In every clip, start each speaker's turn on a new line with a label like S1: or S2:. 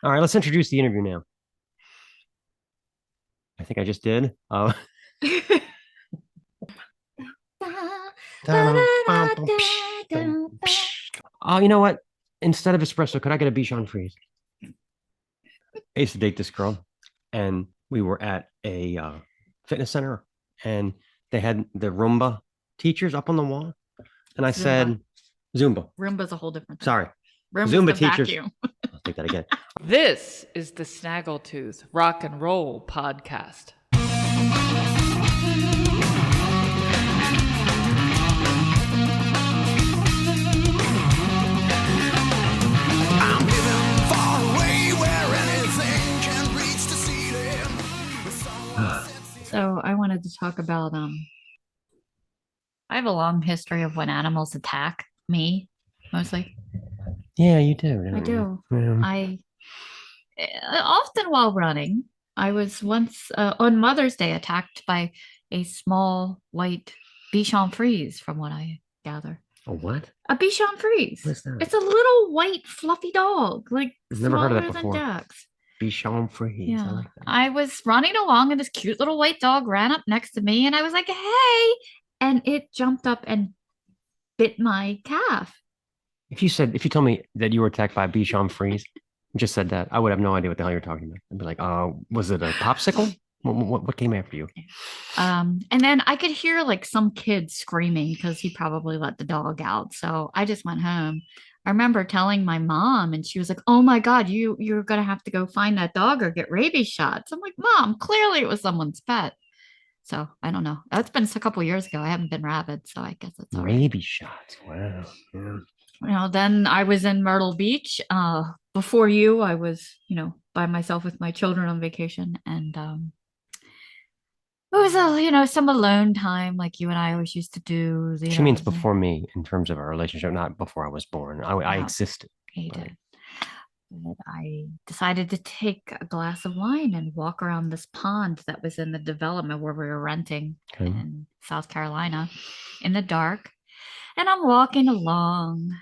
S1: All right, let's introduce the interview now. I think I just did. Oh, you know what? Instead of espresso, could I get a Bichon freeze? I used to date this girl, and we were at a fitness center, and they had the Rhumba teachers up on the wall. And I said, Zumba.
S2: Roomba's a whole different thing.
S1: Sorry.
S2: Roomba's
S1: Zumba
S2: the
S1: teachers.
S2: vacuum.
S1: I'll take that again.
S3: This is the Snaggletooth Rock and Roll Podcast.
S4: I'm living far away where anything can reach to see them.
S2: So I wanted to talk about I have a long history of when animals attack me, mostly.
S1: Yeah, you do.
S2: I do.
S1: Yeah.
S2: I often while running, I was once on Mother's Day attacked by a small white Bichon Frise, from what I gather.
S1: A what?
S2: A Bichon Frise.
S1: What's that?
S2: It's a little white fluffy dog, like
S1: I've never heard of that
S2: smaller than
S1: before.
S2: ducks.
S1: Bichon freeze.
S2: Yeah.
S1: I like that.
S2: I was running along and this cute little white dog ran up next to me and I was like, hey, and it jumped up and bit my calf.
S1: If you told me that you were attacked by a Bichon freeze, just said that, I would have no idea what the hell you're talking about. I'd be like, was it a popsicle? What came after you?
S2: And then I could hear like some kid screaming because he probably let the dog out. So I just went home. I remember telling my mom and she was like, oh my God, you're gonna have to go find that dog or get rabies shots. I'm like, Mom, clearly it was someone's pet. So I don't know. That's been a couple years ago. I haven't been rabid, so I guess it's all right.
S1: Rabies shots. Wow. Yeah.
S2: Then I was in Myrtle Beach. Before you, I was, by myself with my children on vacation. And it was some alone time like you and I always used to do.
S1: She means before me in terms of our relationship, not before I was born. I existed.
S2: He did. And I decided to take a glass of wine and walk around this pond that was in the development where we were renting in South Carolina in the dark. And I'm walking along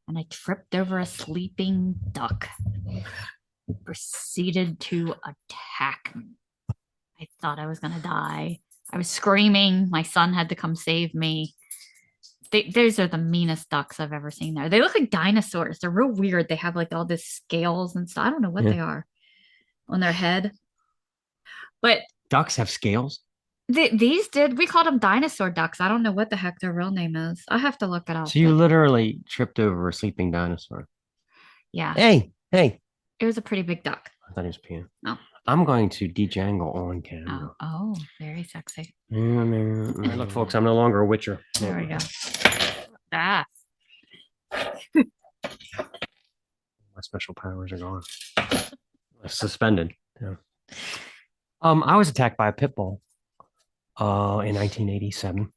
S2: and I tripped over a sleeping duck. It proceeded to attack me. I thought I was going to die. I was screaming. My son had to come save me. Those are the meanest ducks I've ever seen there. They look like dinosaurs. They're real weird. They have like all this scales and stuff. I don't know what they are on their head. But
S1: ducks have scales?
S2: We called them dinosaur ducks. I don't know what the heck their real name is. I have to look it up.
S1: So you literally tripped over a sleeping dinosaur.
S2: Yeah.
S1: Hey.
S2: It was a pretty big duck.
S1: I thought he was peeing.
S2: No.
S1: I'm going to dejangle on camera.
S2: Oh, very sexy.
S1: Look, folks, I'm no longer a witcher.
S2: There we go. Ah.
S1: My special powers are gone. Suspended. Yeah. I was attacked by a pit bull in 1987.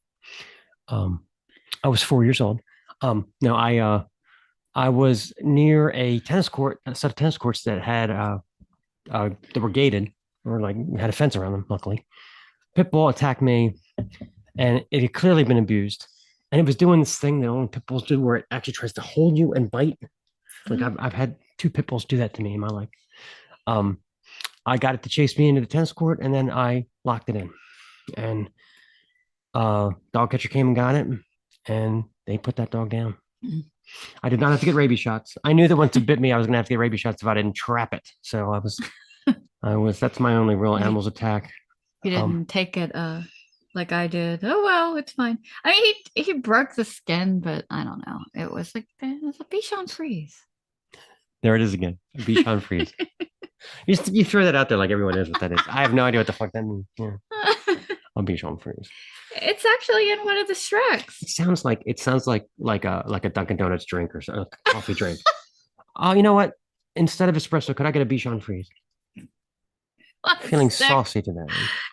S1: I was 4 years old. I was near a set of tennis courts that had that were gated or like had a fence around them. Luckily, pit bull attacked me, and it had clearly been abused. And it was doing this thing that only pit bulls do, where it actually tries to hold you and bite. Like I've had 2 pit bulls do that to me in my life. I got it to chase me into the tennis court, and then I locked it in. And dog catcher came and got it, and they put that dog down. I did not have to get rabies shots. I knew that once it bit me, I was going to have to get rabies shots if I didn't trap it. So that's my only real animals attack.
S2: You didn't take it like I did. Oh, well, it's fine. I mean, he broke the skin, but I don't know. It was a Bichon Frise.
S1: There it is again. A Bichon Frise. You throw that out there like everyone knows what that is. I have no idea what the fuck that means. Yeah. A Bichon Frise.
S2: It's actually in one of the Shreks.
S1: It sounds like a Dunkin' Donuts drink or a coffee drink. Oh, you know what? Instead of espresso, could I get a Bichon Frise? Feeling saucy today.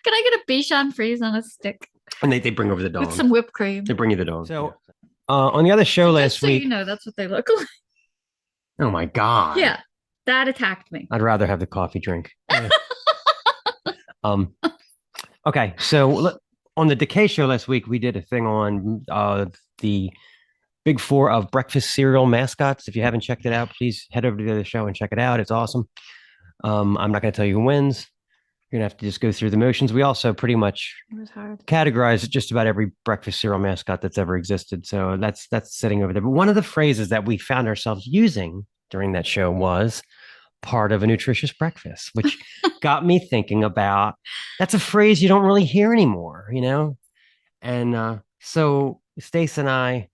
S2: Can I get a Bichon Frise on a stick?
S1: And they bring over the dog.
S2: With some whipped cream.
S1: They bring you the dog. So on the other show last week.
S2: That's what they look like.
S1: Oh my God.
S2: Yeah. That attacked me.
S1: I'd rather have the coffee drink. Okay. So on the Decay show last week, we did a thing on the big four of breakfast cereal mascots. If you haven't checked it out, please head over to the other show and check it out. It's awesome. I'm not going to tell you who wins. You're going to have to just go through the motions. We also pretty much
S2: It was hard.
S1: categorize just about every breakfast cereal mascot that's ever existed. So that's sitting over there. But one of the phrases that we found ourselves using during that show was part of a nutritious breakfast, which got me thinking about that's a phrase you don't really hear anymore, you know? And so Stace and I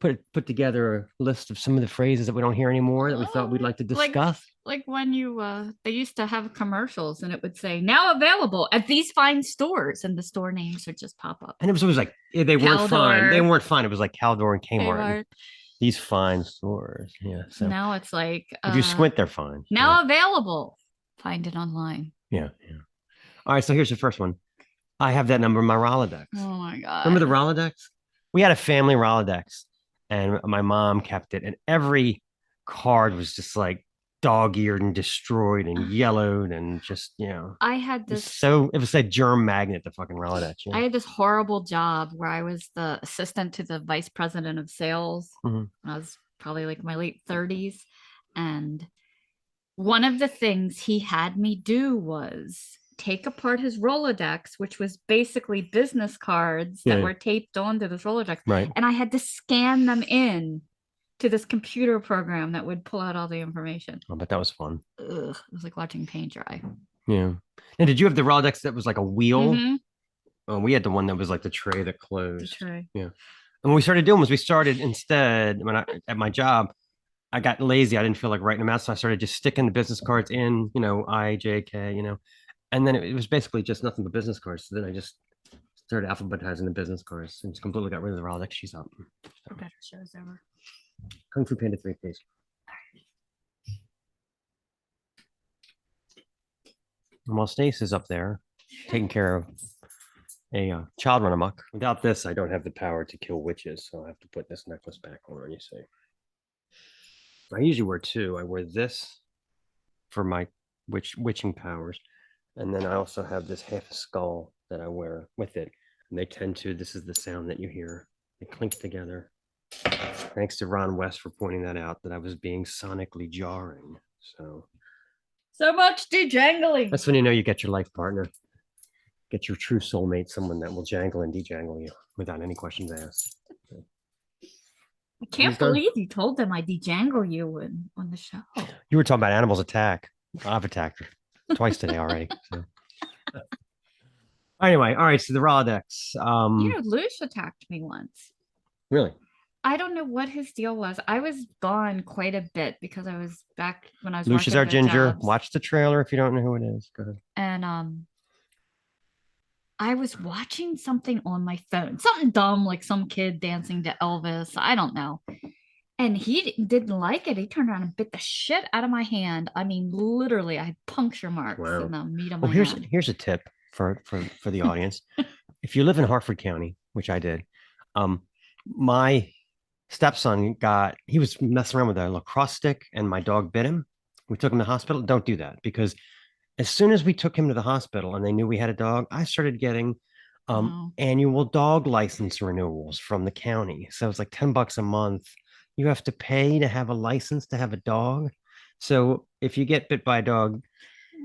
S1: put together a list of some of the phrases that we don't hear anymore that we thought we'd like to discuss.
S2: Like when you they used to have commercials and it would say now available at these fine stores and the store names would just pop up.
S1: And it was always like they weren't fine. They
S2: Caldor.
S1: weren't fine. It was like Caldor and Kmart.
S2: Kmart.
S1: These fine stores. Yeah. So
S2: Now it's like
S1: if you squint, they're fine.
S2: now available. Find it online.
S1: Yeah. Yeah. All right. So here's the first one. I have that number in my Rolodex.
S2: Oh my god.
S1: Remember the Rolodex? We had a family Rolodex and my mom kept it. And every card was just like dog-eared and destroyed and yellowed and just, you know.
S2: I had
S1: It was
S2: this
S1: so it was like germ magnet, the fucking Rolodex. You know?
S2: I had this horrible job where I was the assistant to the vice president of sales.
S1: Mhm.
S2: I was probably like my late 30s. And one of the things he had me do was take apart his Rolodex, which was basically business cards that
S1: Yeah.
S2: were taped onto this Rolodex.
S1: Right.
S2: And I had to scan them in to this computer program that would pull out all the information.
S1: Oh, but that was fun.
S2: Ugh, it was like watching paint dry.
S1: Yeah. And did you have the Rolodex that was like a wheel?
S2: Mhm.
S1: Oh, we had the one that was like the tray that
S2: The
S1: closed.
S2: tray.
S1: And what we started doing was we started instead when I at my job, I got lazy. I didn't feel like writing them out. So I started just sticking the business cards in, you know, I, J, K, you know. And then it was basically just nothing but business cards. So then I just started alphabetizing the business cards and just completely got rid of the Rolodex. She's up.
S2: Better shows ever.
S1: Kung Fu Panda 3, please. And while Stace is up there taking care of a child run amok, without this, I don't have the power to kill witches. So I have to put this necklace back on, you see. I usually wear two. I wear this for my witching powers. And then I also have this half skull that I wear with it. And they tend to, this is the sound that you hear. They clink together. Thanks to Ron West for pointing that out, that I was being sonically jarring.
S2: So much dejangling.
S1: That's when you know you get your life partner. Get your true soulmate, someone that will jangle and dejangle you without any questions asked.
S2: I can't
S1: He's done.
S2: believe you told them I dejangle you on the show.
S1: You were talking about animals attack. I've attacked her twice today already. So. Anyway, all right. So the Rolodex.
S2: You know, Lush attacked me once.
S1: Really?
S2: I don't know what his deal was. I was gone quite a bit because I was back when I was
S1: Lucius
S2: working
S1: our
S2: the
S1: ginger.
S2: jobs.
S1: Watch the trailer if you don't know who it is. Go ahead.
S2: And I was watching something on my phone, something dumb like some kid dancing to Elvis. I don't know. And he didn't like it. He turned around and bit the shit out of my hand. I mean, literally, I had puncture marks
S1: Wow.
S2: in the meat of
S1: Well,
S2: my hand.
S1: here's a tip for the audience. If you live in Hartford County, which I did, my stepson he was messing around with a lacrosse stick and my dog bit him. We took him to the hospital. Don't do that, because as soon as we took him to the hospital and they knew we had a dog, I started getting
S2: Oh.
S1: annual dog license renewals from the county. So it's like $10 a month. You have to pay to have a license to have a dog. So if you get bit by a dog,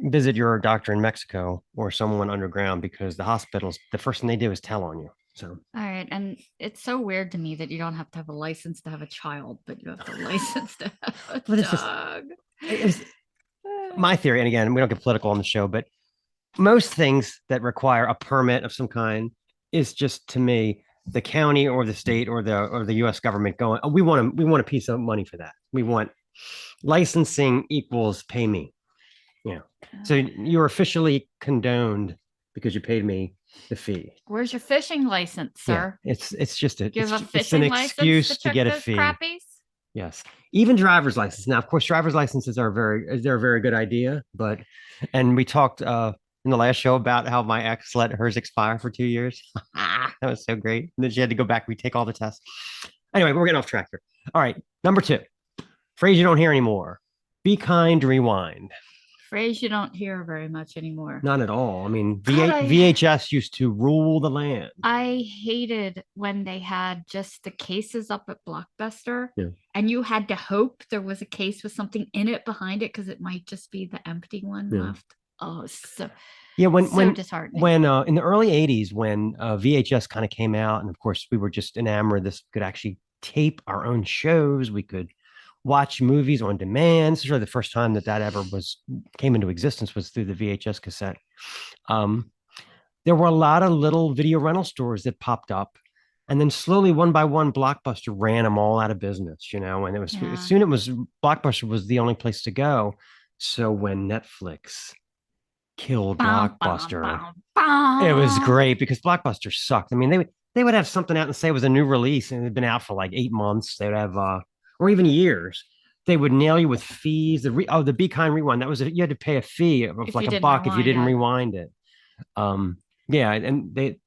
S1: visit your doctor in Mexico or someone underground, because the hospitals, the first thing they do is tell on you. So
S2: All right. And it's so weird to me that you don't have to have a license to have a child, but you have a license to have a
S1: But it's just-
S2: dog.
S1: it was my theory, and again, we don't get political on the show, but most things that require a permit of some kind is just, to me, the county or the state or the U.S. government going, oh, we want a piece of money for that. We want licensing equals pay me. Yeah. So you're officially condoned because you paid me the fee.
S2: Where's your fishing license,
S1: Yeah,
S2: sir?
S1: it's just a
S2: Do you have a
S1: it's an
S2: fishing license
S1: excuse to
S2: check
S1: get a
S2: those
S1: fee.
S2: crappies?
S1: Yes, even driver's license. Now, of course, driver's licenses they're a very good idea, and we talked in the last show about how my ex let hers expire for 2 years. That was so great. And then she had to go back, retake all the tests. Anyway, we're getting off track here. All right, number 2, phrase you don't hear anymore: be kind, rewind.
S2: Phrase you don't hear very much anymore.
S1: Not at all. I mean,
S2: God,
S1: VHS used to rule the land.
S2: I hated when they had just the cases up at Blockbuster,
S1: Yeah.
S2: and you had to hope there was a case with something in it behind it because it might just be the empty one
S1: Yeah.
S2: left. Oh, so
S1: Yeah,
S2: so disheartening.
S1: when in the early 80s, when VHS kind of came out, and of course we were just enamored this could actually tape our own shows. We could watch movies on demand. This is really the first time that ever came into existence, was through the VHS cassette. There were a lot of little video rental stores that popped up, and then slowly, one by one, Blockbuster ran them all out of business, and it was soon Blockbuster was the only place to go. So when Netflix killed Blockbuster, it was great because Blockbuster sucked. I mean, they would have something out and say it was a new release, and it had been out for like 8 months. They would have or even years. They would nail you with fees. The Be Kind Rewind, you had to pay a fee of like $1 if you didn't rewind it. Yeah, and they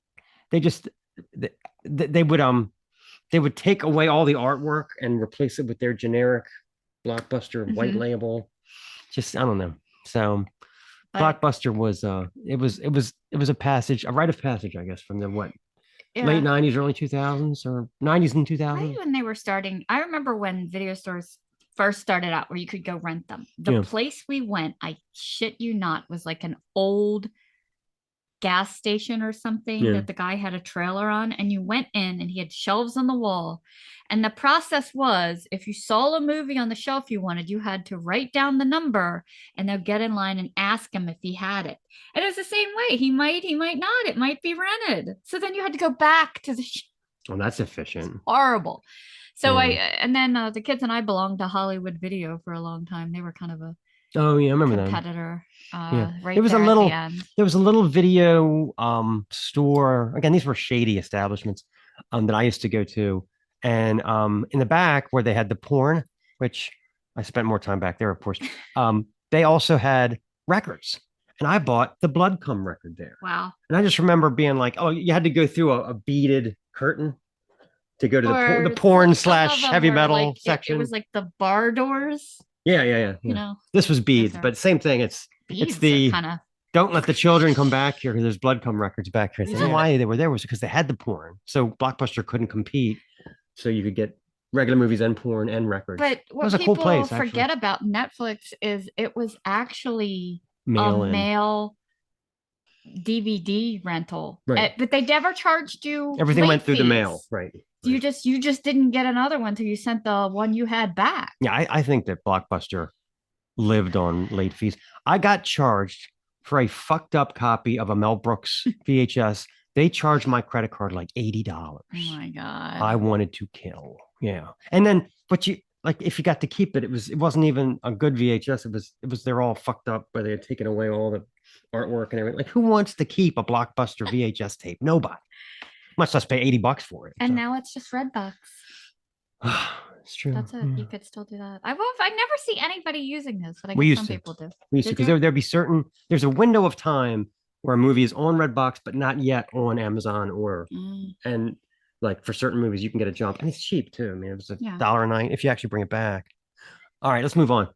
S1: would take away all the artwork and replace it with their generic Blockbuster white label. Just, I don't know. So Blockbuster was it was a rite of passage, I guess, from the late 90s, early 2000s, or 90s and 2000s.
S2: Maybe when they were starting. I remember when video stores first started out where you could go rent them. The place we went, I shit you not, was like an old gas station or something that the guy had a trailer on, and you went in and he had shelves on the wall, and the process was, if you saw a movie on the shelf you wanted, you had to write down the number and they'll get in line and ask him if he had it. And it was the same way. He might not. It might be rented. So then you had to go back to the
S1: Oh, that's efficient.
S2: Horrible. So and then the kids and I belonged to Hollywood Video for a long time. They were kind of a
S1: I remember that
S2: competitor. Right,
S1: there was a little video store. Again, these were shady establishments that I used to go to, and in the back where they had the porn, which I spent more time back there, of course. They also had records, and I bought the Blood Cum record there.
S2: Wow!
S1: And I just remember being like, "Oh, you had to go through a beaded curtain to go to the porn / heavy metal section."
S2: It was like the bar doors.
S1: Yeah. This was beads, but same thing. It's the don't let the children come back here because there's Blood Cum records back here. The why they were there was because they had the porn, so Blockbuster couldn't compete, so you could get regular movies and porn and records.
S2: But what people forget about Netflix is it was actually a mail DVD rental, right? But they never charged you.
S1: Everything went through the mail, right?
S2: You just didn't get another one till you sent the one you had back.
S1: Yeah, I think that Blockbuster lived on late fees. I got charged for a fucked up copy of a Mel Brooks VHS. They charged my credit card like $80.
S2: Oh my God.
S1: I wanted to kill. Yeah. And then, but if you got to keep it, it wasn't even a good VHS. They're all fucked up where they had taken away all the artwork and everything. Like, who wants to keep a Blockbuster VHS tape? Nobody. Much less pay $80 for it.
S2: And now it's just Redbox.
S1: It's true.
S2: That's it. You could still do that. I never see anybody using this, but I
S1: guess
S2: some people do.
S1: We used to, because there'd be there's a window of time where a movie is on Redbox, but not yet on Amazon and like for certain movies, you can get a jump, and it's cheap too. I mean, it was $1 a night if you actually bring it back. All right, let's move on.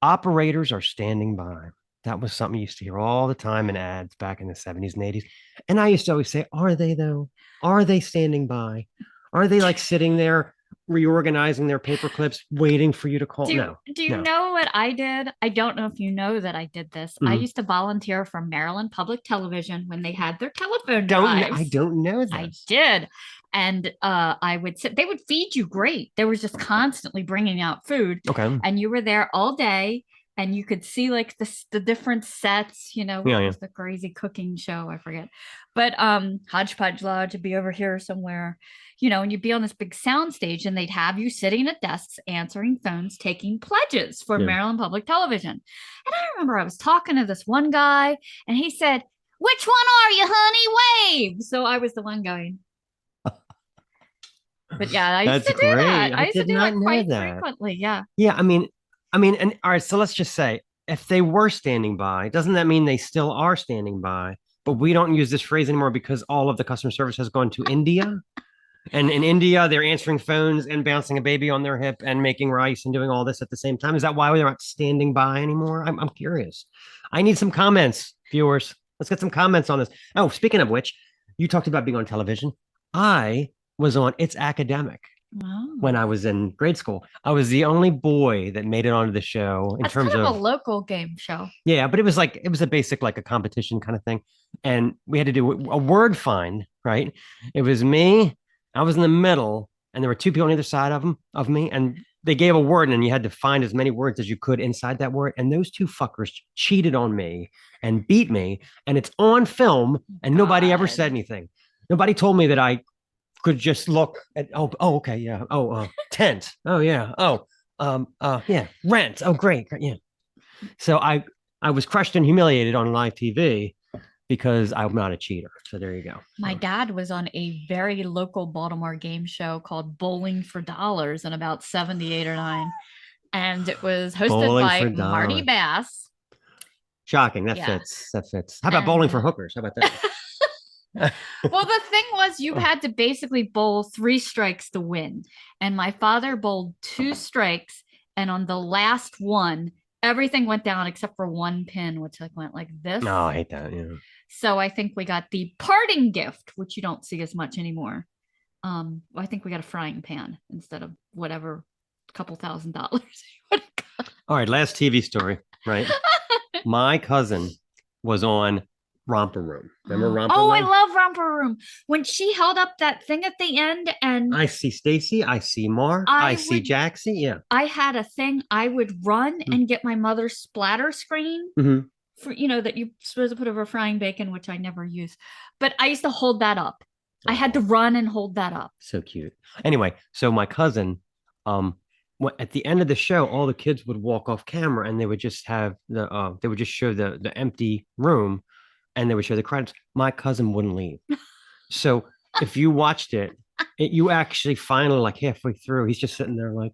S1: Operators are standing by. That was something you used to hear all the time in ads back in the 70s and 80s. And I used to always say, are they though? Are they standing by? Are they like sitting there reorganizing their paper clips, waiting for you to call?
S2: Do you know what I did? I don't know if you know that I did this. I used to volunteer for Maryland Public Television when they had their telephone drives.
S1: I don't know that.
S2: I did. And I would sit, they would feed you great. They were just constantly bringing out food.
S1: Okay.
S2: And you were there all day. And you could see like the different sets, what was the crazy cooking show? I forget. But Hodgepodge Lodge would be over here somewhere, and you'd be on this big sound stage and they'd have you sitting at desks, answering phones, taking pledges for Maryland Public Television. And I remember I was talking to this one guy and he said, "Which one are you, honey? Wave." So I was the one going. But yeah, I used to do that. I used to do that quite frequently. Yeah.
S1: Yeah. I mean, and all right, so let's just say if they were standing by, doesn't that mean they still are standing by? But we don't use this phrase anymore because all of the customer service has gone to India. And in India, they're answering phones and bouncing a baby on their hip and making rice and doing all this at the same time. Is that why they're not standing by anymore? I'm curious. I need some comments, viewers. Let's get some comments on this. Oh, speaking of which, you talked about being on television. I was on It's Academic when I was in grade school. I was the only boy that made it onto the show in
S2: That's
S1: terms
S2: kind of
S1: of
S2: a local game show.
S1: yeah, but it was a basic like a competition kind of thing. And we had to do a word find, right? It was me, I was in the middle, and there were two people on either side of me, and they gave a word, and you had to find as many words as you could inside that word. And those two fuckers cheated on me and beat me, and it's on film, and nobody ever said
S2: God.
S1: anything. Nobody told me that I could just look at okay, yeah. Tent. Oh yeah. Yeah, rent. Oh great. Yeah. So I was crushed and humiliated on live TV because I'm not a cheater. So there you go.
S2: My dad was on a very local Baltimore game show called Bowling for Dollars in about 78 or 9. And it was hosted
S1: Bowling
S2: by
S1: for
S2: Marty
S1: Dollars.
S2: Bass.
S1: Shocking. That
S2: Yeah.
S1: fits. That fits. How about bowling for
S2: And-
S1: hookers? How about that?
S2: Well, the thing was, you had to basically bowl 3 strikes to win. And my father bowled 2 strikes. And on the last one, everything went down except for one pin, which like went like this.
S1: No, I hate that. Yeah.
S2: So I think we got the parting gift, which you don't see as much anymore. I think we got a frying pan instead of whatever couple $1,000 you would have got.
S1: All right. Last TV story. Right. My cousin was on Romper Room. Remember Romper
S2: Oh, I
S1: Room?
S2: love Romper Room. When she held up that thing at the end and
S1: I see Stacy. I see Mark.
S2: I
S1: I see
S2: would-
S1: Jaxie. Yeah.
S2: I had a thing, I would run and get my mother's splatter screen
S1: Mhm.
S2: for, that you're supposed to put over frying bacon, which I never use. But I used to hold that up. I had to run and hold that up.
S1: So cute. Anyway, so my cousin, at the end of the show, all the kids would walk off camera and they would just have they would just show the empty room, and they would show the credits. My cousin wouldn't leave. So if you watched you actually finally like halfway through, he's just sitting there like.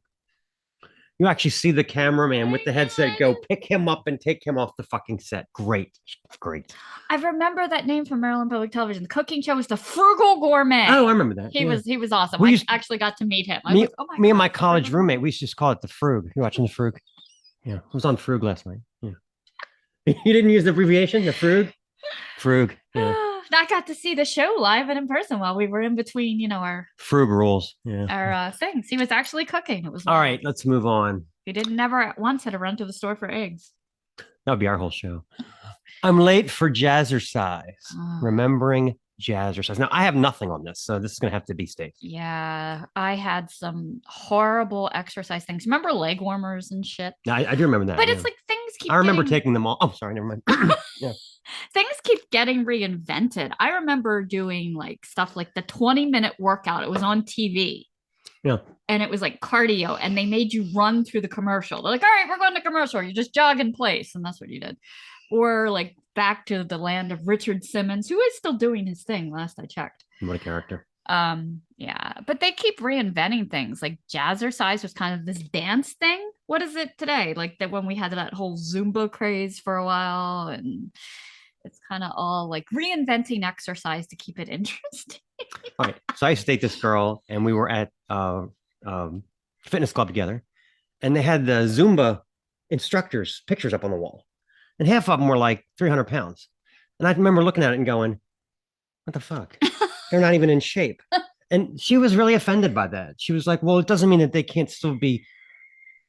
S1: You actually see the cameraman with the headset go pick him up and take him off the fucking set. Great.
S2: I remember that name from Maryland Public Television. The cooking show was the Frugal Gourmet.
S1: Oh, I remember that.
S2: He
S1: yeah.
S2: was awesome.
S1: We
S2: I
S1: used-
S2: actually got to meet him. I
S1: Me,
S2: was, oh my
S1: me and
S2: God,
S1: my
S2: it's
S1: college
S2: Frugal
S1: roommate, we used to just call it the Frug. You watching the Frug? Yeah, I was on Frug last night. Yeah. You didn't use the abbreviation, the Frug? Frug. Yeah.
S2: Gourmet. I got to see the show live and in person while we were in between, our
S1: Frug rules. Yeah.
S2: things. He was actually cooking. It was
S1: All
S2: wild.
S1: right, let's move on.
S2: He didn't never at once had to run to the store for eggs.
S1: That would be our whole show. I'm late for Jazzercise.
S2: Oh.
S1: Remembering Jazzercise. Now, I have nothing on this, so this is going to have to be Stace.
S2: Yeah, I had some horrible exercise things. Remember leg warmers and shit?
S1: I do remember that.
S2: But
S1: yeah.
S2: it's like things keep.
S1: I remember
S2: getting-
S1: taking them all. Oh, sorry, never mind.
S2: things keep getting reinvented. I remember doing like stuff like the 20-minute workout. It was on TV.
S1: Yeah.
S2: And it was like cardio, and they made you run through the commercial. They're like, all right, we're going to commercial. You just jog in place. And that's what you did. Or like back to the land of Richard Simmons, who is still doing his thing last I checked.
S1: What a character.
S2: Yeah, but they keep reinventing things. Like Jazzercise was kind of this dance thing. What is it today? Like that when we had that whole Zumba craze for a while, and it's kind of all like reinventing exercise to keep it interesting.
S1: All right. So I used to date this girl, and we were at fitness club together, and they had the Zumba instructors' pictures up on the wall, and half of them were like 300 pounds. And I remember looking at it and going, "What the fuck? They're not even in shape." And she was really offended by that. She was like, "Well, it doesn't mean that they can't still be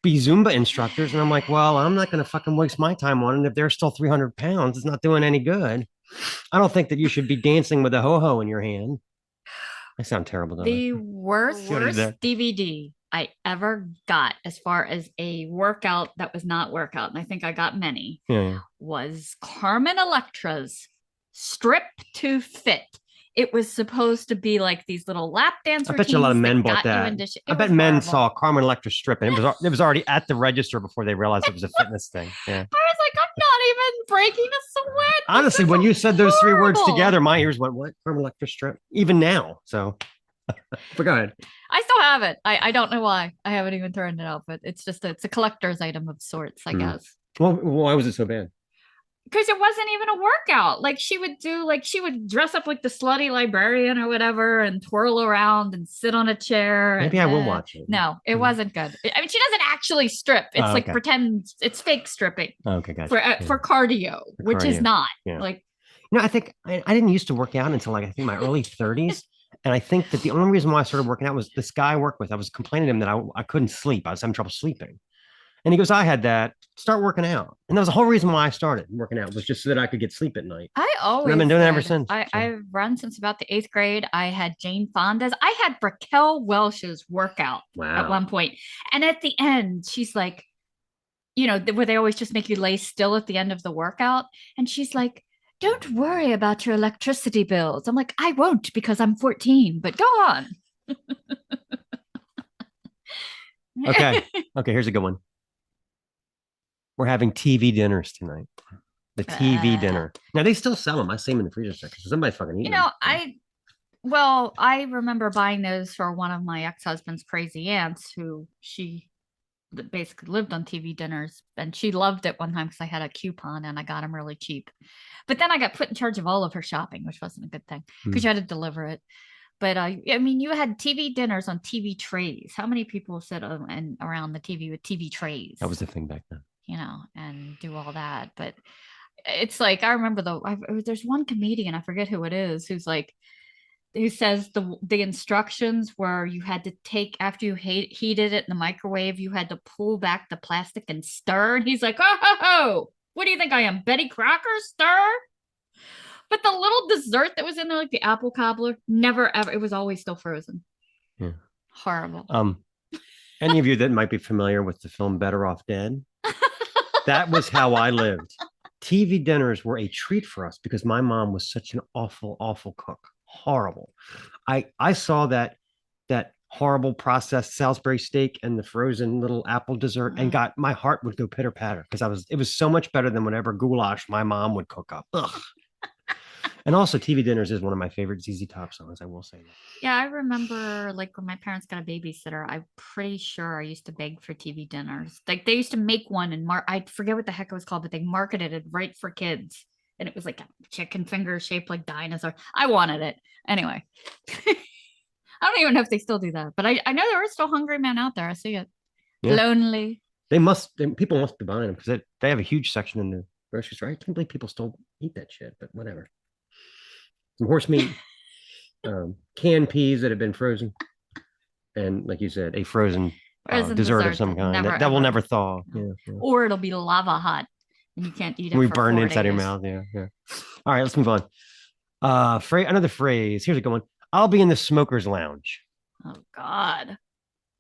S1: Zumba instructors." And I'm like, "Well, I'm not going to fucking waste my time on it. If they're still 300 pounds, it's not doing any good. I don't think that you should be dancing with a ho-ho in your hand." I sound terrible, don't
S2: The
S1: I?
S2: worst
S1: What is that?
S2: DVD I ever got as far as a workout that was not workout, and I think I got many,
S1: Yeah.
S2: was Carmen Electra's Strip to Fit. It was supposed to be like these little lap dance
S1: I bet you a lot of
S2: routines
S1: men
S2: that
S1: bought
S2: got you
S1: that.
S2: into sh-
S1: I
S2: it
S1: bet
S2: was
S1: men
S2: horrible.
S1: saw Carmen Electra strip, and it was already at the register before they realized it was a fitness thing. Yeah.
S2: I was like, I'm not even breaking a sweat. This
S1: Honestly,
S2: is
S1: when you said those 3 words
S2: horrible.
S1: together, my ears went, "What? Carmen Electra strip?" Even now. So, but go ahead.
S2: I still have it. I don't know why. I haven't even turned it out, but it's a collector's item of sorts, I
S1: Hmm.
S2: guess.
S1: Well, why was it so bad?
S2: because it wasn't even a workout. Like she would dress up like the slutty librarian or whatever and twirl around and sit on a chair.
S1: Maybe I will watch it.
S2: No, it wasn't good. I mean, she doesn't actually strip. It's like
S1: okay.
S2: pretend, it's fake stripping.
S1: Okay, gotcha.
S2: For cardio, which is not like.
S1: I think I didn't used to work out until like I think my early 30s. And I think that the only reason why I started working out was this guy I worked with. I was complaining to him that I couldn't sleep. I was having trouble sleeping. And he goes, I had that. Start working out. And that was the whole reason why I started working out, was just so that I could get sleep at night.
S2: I always
S1: I've been doing it ever since.
S2: I've run since about the 8th grade. I had Jane Fonda's. I had Raquel Welch's workout at one point. And at the end, she's like, where they always just make you lay still at the end of the workout. And she's like, don't worry about your electricity bills. I'm like, I won't because I'm 14, but go on.
S1: Okay, here's a good one. We're having TV dinners tonight. The TV dinner. Now they still sell them. I see them in the freezer section. So somebody fucking eat them.
S2: I remember buying those for one of my ex-husband's crazy aunts, who she basically lived on TV dinners, and she loved it one time because I had a coupon and I got them really cheap. But then I got put in charge of all of her shopping, which wasn't a good thing because you had to deliver it. But I mean, you had TV dinners on TV trays. How many people sit around the TV with TV trays?
S1: That was the thing back then.
S2: And do all that. But it's like, I remember there's one comedian, I forget who it is, who says the instructions were you had to take, after you heated it in the microwave, you had to pull back the plastic and stir. And he's like, oh, what do you think I am, Betty Crocker? Stir? But the little dessert that was in there, like the apple cobbler, never ever, it was always still frozen. Yeah. Horrible.
S1: Any of you that might be familiar with the film Better Off Dead, that was how I lived. TV dinners were a treat for us because my mom was such an awful, awful cook. Horrible. I saw that horrible processed Salisbury steak and the frozen little apple dessert and my heart would go pitter patter because it was so much better than whatever goulash my mom would cook up. Ugh. And also TV dinners is one of my favorite ZZ Top songs. I will say that.
S2: Yeah, I remember like when my parents got a babysitter, I'm pretty sure I used to beg for TV dinners. Like they used to make one and I forget what the heck it was called, but they marketed it right for kids. And it was like a chicken finger shaped like dinosaur. I wanted it. Anyway. I don't even know if they still do that, but I know there are still hungry men out there. I see it. Yeah. Lonely.
S1: People must be buying them because they have a huge section in the grocery store. I can't believe people still eat that shit, but whatever. Some horse meat, canned peas that have been frozen, and like you said, a frozen dessert of some kind that will never thaw. Yeah.
S2: Or it'll be lava hot and you can't eat it.
S1: We burn inside your mouth. Yeah. All right, let's move on. Another phrase. Here's a good one. I'll be in the smoker's lounge.
S2: Oh God.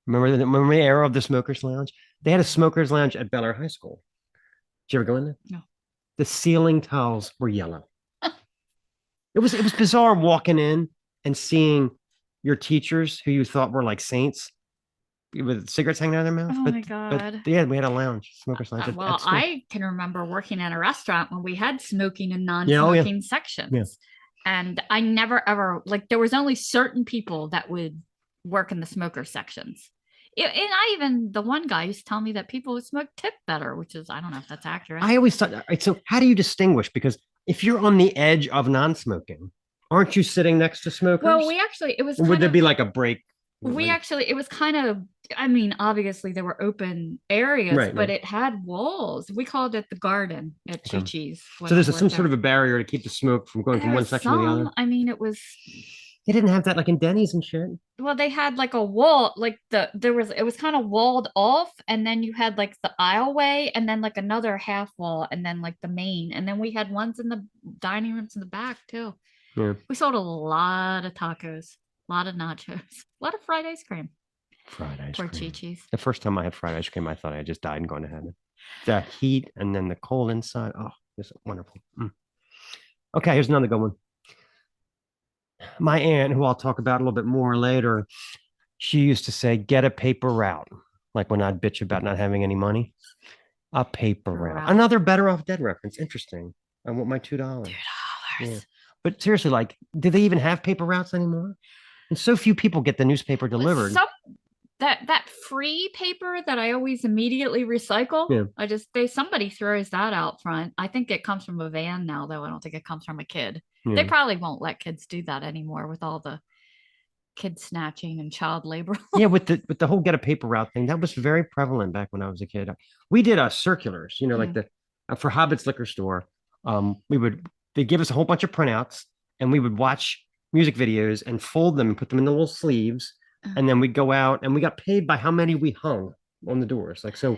S1: Remember the era of the smoker's lounge? They had a smoker's lounge at Bel Air High School. Did you ever go in there?
S2: No.
S1: The ceiling tiles were yellow. It was bizarre walking in and seeing your teachers who you thought were like saints with cigarettes hanging out of their mouth.
S2: Oh my God.
S1: But yeah, we had a lounge, smoker's lounge.
S2: Well, I can remember working at a restaurant when we had smoking and non-smoking sections. Yeah. And I never ever, like, there was only certain people that would work in the smoker sections. The one guy used to tell me that people who smoke tip better, which is, I don't know if that's accurate.
S1: I always thought, right, so how do you distinguish? Because if you're on the edge of non-smoking, aren't you sitting next to smokers?
S2: Well, would
S1: there be like a break?
S2: It was kind of, I mean, obviously there were open areas, but it had walls. We called it the garden at Chi-Chi's.
S1: So there's some sort of a barrier to keep the smoke from going from one section to the other?
S2: I mean, it was...
S1: They didn't have that like in Denny's and shit.
S2: Well, they had like a wall, like it was kind of walled off, and then you had like the aisleway, and then like another half wall, and then like the main, and then we had ones in the dining rooms in the back too. Yeah. We sold a lot of tacos, a lot of nachos, a lot of fried ice cream.
S1: Fried ice
S2: cream.
S1: Chi-Chi's. The first time I had fried ice cream, I thought I just died and going to heaven. The heat and then the cold inside. Oh, it's wonderful. Okay, here's another good one. My aunt, who I'll talk about a little bit more later, she used to say, get a paper route. Like when I'd bitch about not having any money. A paper route. Another Better Off Dead reference. Interesting. I want my $2. $2. Yeah. But seriously, like, do they even have paper routes anymore? And so few people get the newspaper delivered.
S2: that free paper that I always immediately recycle.
S1: Yeah.
S2: Somebody throws that out front. I think it comes from a van now, though. I don't think it comes from a kid.
S1: Yeah.
S2: They probably won't let kids do that anymore with all the kid snatching and child labor.
S1: Yeah, with the whole get a paper route thing, that was very prevalent back when I was a kid. We did circulars, like the for Hobbit's liquor store. They'd give us a whole bunch of printouts, and we would watch music videos and fold them and put them in the little sleeves, and then we'd go out and we got paid by how many we hung on the doors. Like, so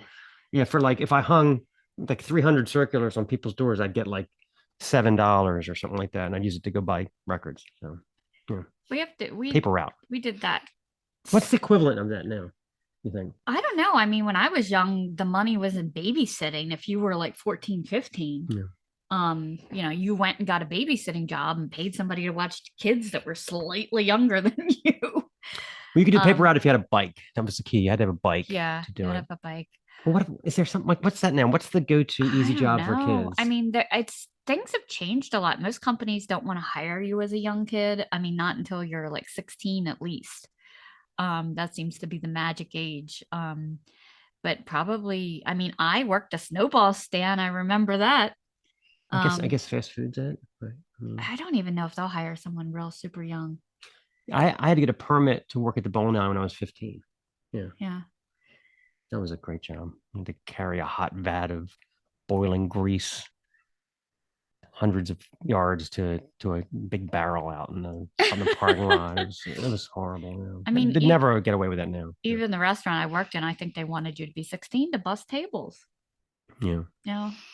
S1: yeah, for like if I hung like 300 circulars on people's doors, I'd get like $7 or something like that, and I'd use it to go buy records. So yeah. Paper route.
S2: We did that.
S1: What's the equivalent of that now, you think?
S2: I don't know. I mean, when I was young, the money was in babysitting. If you were like 14, 15, you went and got a babysitting job and paid somebody to watch kids that were slightly younger than you.
S1: Well, you could do paper route if you had a bike. That was the key. You had to have a bike.
S2: Yeah,
S1: to do it.
S2: Have a bike.
S1: Well, what is there something like what's that now? What's the go-to easy job for kids?
S2: I mean, things have changed a lot. Most companies don't want to hire you as a young kid. I mean, not until you're like 16 at least. That seems to be the magic age. But probably, I mean, I worked a snowball stand. I remember that.
S1: I guess fast food's it. Right?
S2: I don't even know if they'll hire someone real super young.
S1: I had to get a permit to work at the bowling alley when I was 15. Yeah.
S2: Yeah.
S1: That was a great job. I had to carry a hot vat of boiling grease hundreds of yards to a big barrel out on the parking lot. It was horrible.
S2: I mean,
S1: they'd never get away with that now.
S2: Even the restaurant I worked in, I think they wanted you to be 16 to bus tables.
S1: Yeah.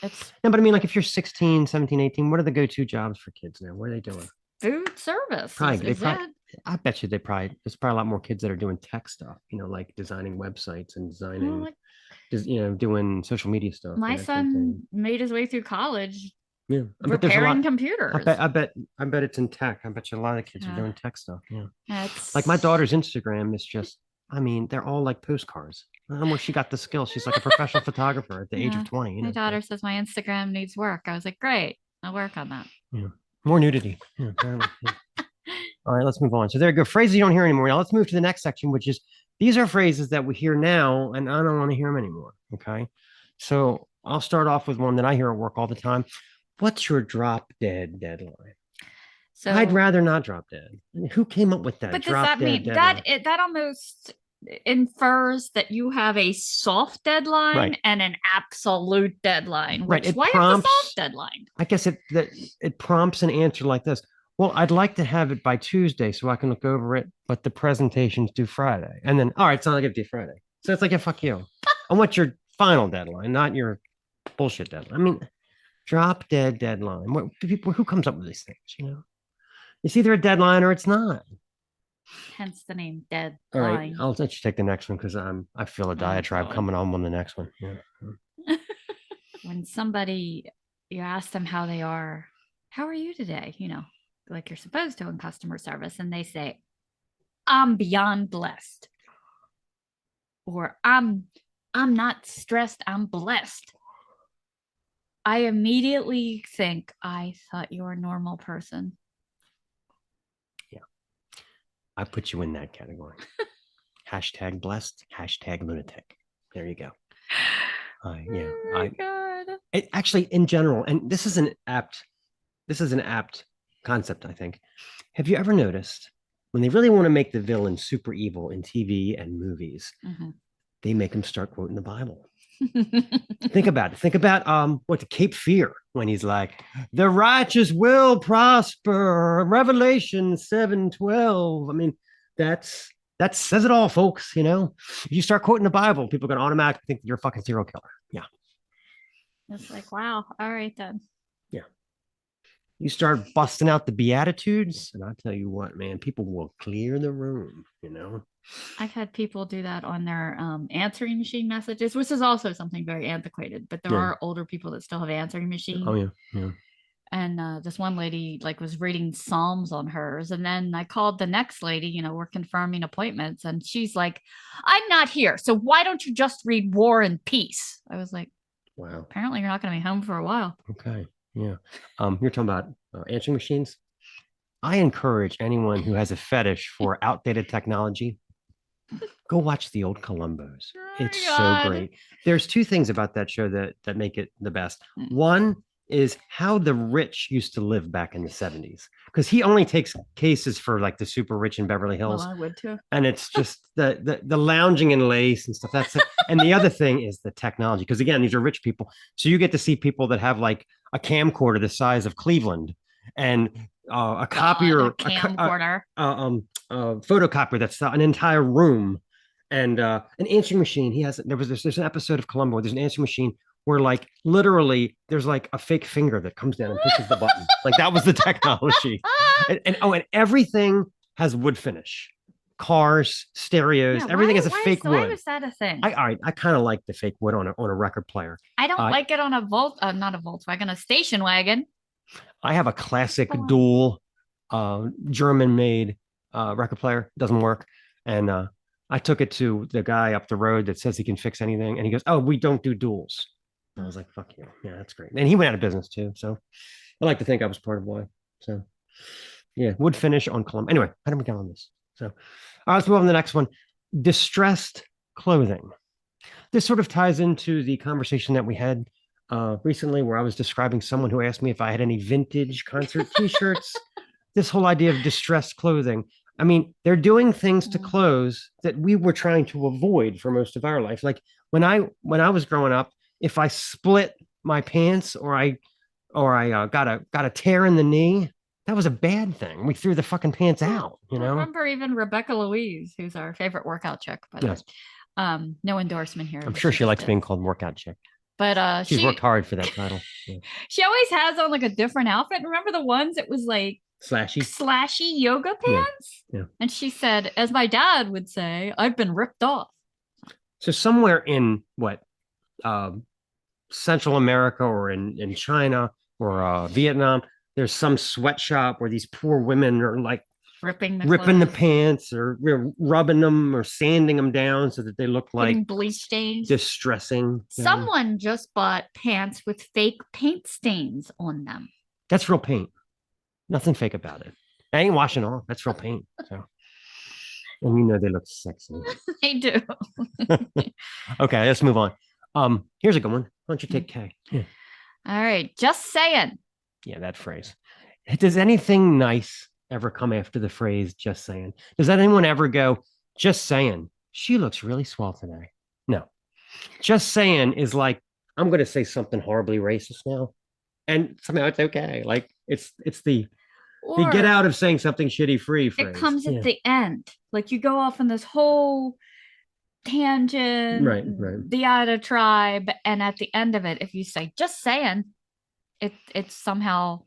S2: It's
S1: no, but I mean, like if you're 16, 17, 18, what are the go-to jobs for kids now? What are they doing?
S2: Food service.
S1: I bet you there's probably a lot more kids that are doing tech stuff, like designing websites and doing social media stuff.
S2: My son made his way through college.
S1: Yeah,
S2: repairing computers.
S1: I bet it's in tech. I bet you a lot of kids are doing tech stuff. Yeah,
S2: it's
S1: like my daughter's Instagram is just. I mean, they're all like postcards. I don't know where she got the skill. She's like a professional photographer at the age of 20.
S2: My daughter says my Instagram needs work. I was like, great, I'll work on that.
S1: Yeah, more nudity. Yeah, apparently. All right, let's move on. So there you go. Phrases you don't hear anymore. Now let's move to the next section, which is these are phrases that we hear now, and I don't want to hear them anymore. Okay, so I'll start off with one that I hear at work all the time. What's your drop dead deadline? So I'd rather not drop dead. Who came up with that?
S2: But does that mean that almost infers that you have a soft deadline and an absolute deadline? Why is a soft deadline?
S1: I guess it prompts an answer like this. Well, I'd like to have it by Tuesday so I can look over it, but the presentation's due Friday. And then, all right, it's not like it's due Friday. So it's like, yeah, fuck you. I want your final deadline, not your bullshit deadline. I mean, drop dead deadline. Who comes up with these things, It's either a deadline or it's not.
S2: Hence the name deadline.
S1: All right, I'll let you take the next one because I feel a diatribe coming on the next one. Yeah.
S2: When you ask them how they are, how are you today? Like you're supposed to in customer service, and they say, I'm beyond blessed. Or I'm not stressed, I'm blessed. I immediately think, I thought you were a normal person.
S1: Yeah. I put you in that category. Hashtag blessed, hashtag lunatic. There you go. Yeah.
S2: Oh my God.
S1: It actually, in general, and this is an apt concept, I think. Have you ever noticed when they really want to make the villain super evil in TV and movies, they make him start quoting the Bible? Think about it. Think about the Cape Fear when he's like, the righteous will prosper. Revelation 7:12. I mean, that says it all, folks. If you start quoting the Bible, people are going to automatically think that you're a fucking serial killer. Yeah.
S2: It's like, wow. All right, then.
S1: Yeah. You start busting out the Beatitudes, and I'll tell you what, man, people will clear the room,
S2: I've had people do that on their answering machine messages, which is also something very antiquated, but there are older people that still have answering machines.
S1: Oh, yeah.
S2: And this one lady was reading Psalms on hers. And then I called the next lady, we're confirming appointments. And she's like, I'm not here. So why don't you just read War and Peace? I was like,
S1: wow.
S2: Apparently you're not going to be home for a while.
S1: Okay. Yeah. You're talking about answering machines. I encourage anyone who has a fetish for outdated technology Go watch the old Columbos.
S2: Oh
S1: It's
S2: my
S1: so
S2: God.
S1: great. There's two things about that show that make it the best.
S2: Mm.
S1: One is how the rich used to live back in the 70s, because he only takes cases for like the super rich in Beverly
S2: Well,
S1: Hills.
S2: I would too.
S1: And it's just the lounging in lace and stuff. That's it. And the other thing is the technology, because again, these are rich people. So you get to see people that have like a camcorder the size of Cleveland and a copier,
S2: God, a camcorder.
S1: photocopier that's an entire room, and an answering machine. There's an episode of Columbo. There's an answering machine where like literally there's like a fake finger that comes down and pushes the button. Like that was the technology. And everything has wood finish. Cars, stereos,
S2: Yeah,
S1: everything has a
S2: why
S1: fake
S2: Why
S1: wood.
S2: was that a thing?
S1: I kind of like the fake wood on a record player.
S2: I don't
S1: I-
S2: like it on a not a Volkswagen, a station wagon.
S1: I have a classic
S2: Oh, wow.
S1: dual German-made record player. Doesn't work, and I took it to the guy up the road that says he can fix anything, and he goes, "Oh, we don't do duals." And I was like, "Fuck you, yeah, that's great." And he went out of business too. So I like to think I was part of why. So yeah, wood finish on Columbia. Anyway, how did we get on this? So let's move on to the next one. Distressed clothing. This sort of ties into the conversation that we had recently, where I was describing someone who asked me if I had any vintage concert T-shirts. This whole idea of distressed clothing. I mean, they're doing things to clothes that we were trying to avoid for most of our life. Like when I was growing up, if I split my pants or I got a tear in the knee, that was a bad thing. We threw the fucking pants out. You
S2: I
S1: know.
S2: remember even Rebecca Louise, who's our favorite workout chick, but
S1: Yes.
S2: no endorsement here.
S1: I'm
S2: but
S1: sure she likes
S2: did.
S1: being called workout chick.
S2: But
S1: She's worked hard for that title. Yeah.
S2: she always has on like a different outfit. Remember the ones that was like
S1: Slashy.
S2: slashy yoga
S1: Yeah,
S2: pants?
S1: yeah.
S2: And she said, as my dad would say, I've been ripped off.
S1: So somewhere in what Central America or in China or Vietnam, there's some sweatshop where these poor women are like
S2: Ripping the
S1: ripping the
S2: clothes,
S1: pants or rubbing them or sanding them down so that they look
S2: getting
S1: like
S2: bleach stains.
S1: distressing. you know?
S2: Someone just bought pants with fake paint stains on them.
S1: That's real paint. Nothing fake about it. I ain't washing off. That's real paint. So, and you know they look sexy.
S2: They do.
S1: Okay, let's move on. Here's a good one. Why don't you take K? Yeah.
S2: All right. Just saying.
S1: Yeah, that phrase. Does anything nice ever come after the phrase just saying? Does anyone ever go, just saying, she looks really swell today? No. Just saying is like, I'm going to say something horribly racist now. And somehow it's okay. Like it's the get
S2: Or
S1: out of saying something shitty free phrase.
S2: it comes
S1: Yeah.
S2: at the end. Like you go off on this whole tangent,
S1: Right.
S2: the tribe, and at the end of it, if you say just saying, it somehow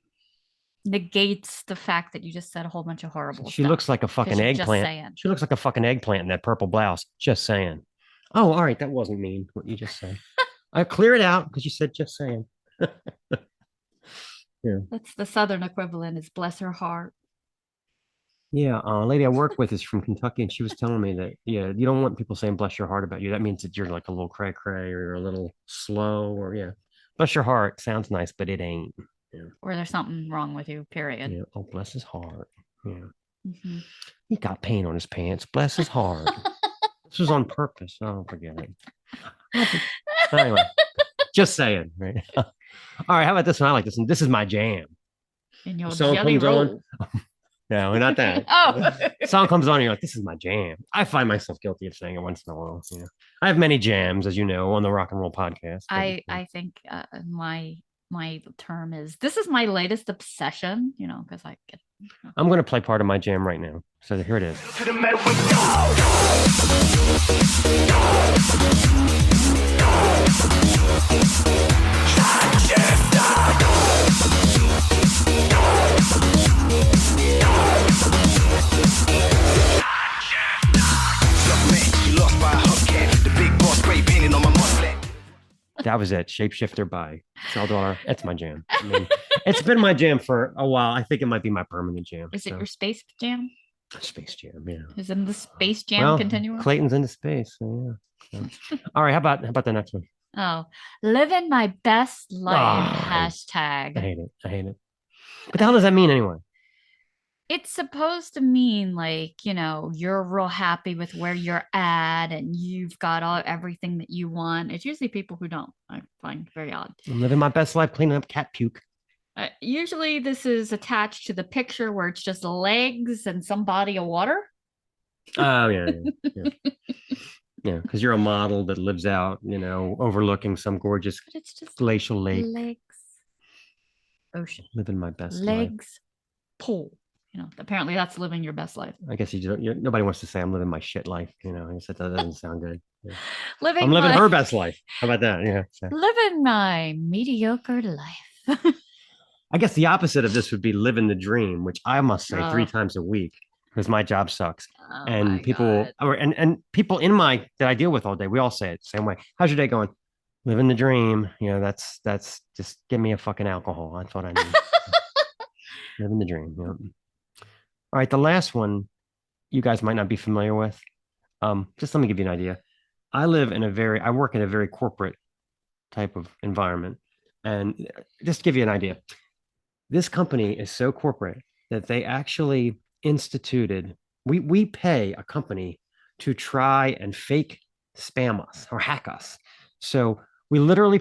S2: negates the fact that you just said a whole bunch of horrible
S1: She
S2: stuff.
S1: looks like a fucking
S2: you're just
S1: eggplant.
S2: saying.
S1: She looks like a fucking eggplant in that purple blouse. Just saying. Oh, all right. That wasn't mean what you just said. I clear it out because you said just saying.
S2: That's the southern equivalent is bless her heart.
S1: Yeah, a lady I work with is from Kentucky, and she was telling me that, yeah, you don't want people saying bless your heart about you. That means that you're like a little cray cray or you're a little slow or, yeah. Bless your heart sounds nice, but it ain't.
S2: Or there's something wrong with you, period.
S1: Yeah. Oh, bless his heart. Yeah.
S2: Mhm.
S1: He got paint on his pants. Bless his heart. This was on purpose. Oh, forget it. Anyway, just saying, right? All right, how about this one? I like this one. This is my jam.
S2: In your
S1: Song
S2: jelly
S1: comes on.
S2: roll.
S1: No, we're not that.
S2: Oh.
S1: Song comes on, and you're like, this is my jam. I find myself guilty of saying it once in a while. You know, I have many jams, as you know, on the Rock and Roll Podcast. but,
S2: I think my term is this is my latest obsession, because I get
S1: I'm going to play part of my jam right now. So here it is.
S4: To the metal we go. Lost man, you lost by a hubcap. The big boss spray painting on my mustache.
S1: That was it. Shapeshifter by Seldor. That's my jam. I mean, it's been my jam for a while. I think it might be my permanent jam.
S2: Is it
S1: so.
S2: your space jam?
S1: Space Jam? Yeah.
S2: Is it in the space jam
S1: Well,
S2: continuum?
S1: Clayton's into space. So yeah. So. All right. How about the next one?
S2: Oh, living my best life
S1: I
S2: hashtag.
S1: hate it. I hate it. What the hell does that mean anyway?
S2: It's supposed to mean like, you're real happy with where you're at and you've got everything that you want. It's usually people who don't. I find very odd.
S1: I'm living my best life cleaning up cat puke.
S2: Usually this is attached to the picture where it's just legs and some body of water.
S1: Oh, yeah. Yeah, because you're a model that lives out, overlooking some gorgeous
S2: But it's just
S1: glacial lake.
S2: legs, ocean,
S1: Living my best life.
S2: legs, pool. Apparently that's living your best life.
S1: I guess nobody wants to say I'm living my shit life. I guess that doesn't sound good. Yeah.
S2: I'm
S1: I'm living her best life. How about that? Yeah. So.
S2: Living my mediocre life.
S1: I guess the opposite of this would be living the dream, which I must say 3 times a week because my job sucks. And people and people that I deal with all day, we all say it the same way. How's your day going? Living the dream. That's just give me a fucking alcohol. That's what I need. Living the dream. All right, the last one you guys might not be familiar with. Just let me give you an idea. I work in a very corporate type of environment. And just to give you an idea, this company is so corporate that they actually instituted, we pay a company to try and fake spam us or hack us. So we literally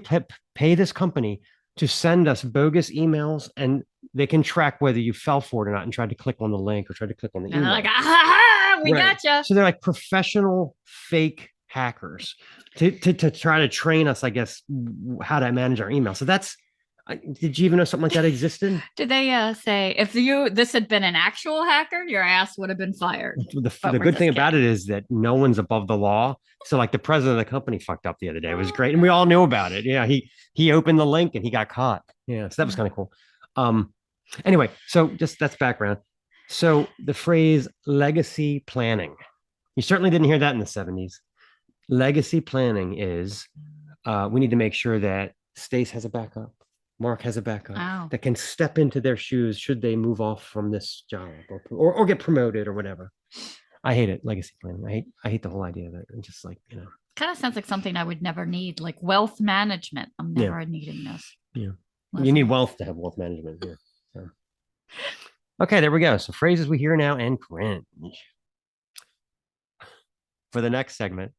S1: pay this company to send us bogus emails, and they can track whether you fell for it or not and tried to click on the link or tried to click on the email.
S2: And they're like, we gotcha.
S1: So they're like professional fake hackers to try to train us, I guess, how to manage our email. So did you even know something like that existed?
S2: Did they say if this had been an actual hacker, your ass would have been fired?
S1: The good thing about it is that no one's above the law. So like the president of the company fucked up the other day. It was great. And we all knew about it. Yeah. He opened the link and he got caught. Yeah. So that was kind of cool. Anyway, so just that's background. So the phrase legacy planning, you certainly didn't hear that in the 70s. Legacy planning is we need to make sure that Stace has a backup. Mark has a backup that can step into their shoes should they move off from this job or get promoted or whatever. I hate it. Legacy planning. I hate the whole idea of it. And just like,
S2: kind of sounds like something I would never need, like wealth management. I'm never needing this.
S1: Yeah. You need wealth to have wealth management. Yeah. So. Okay, there we go. So phrases we hear now and cringe. For the next segment,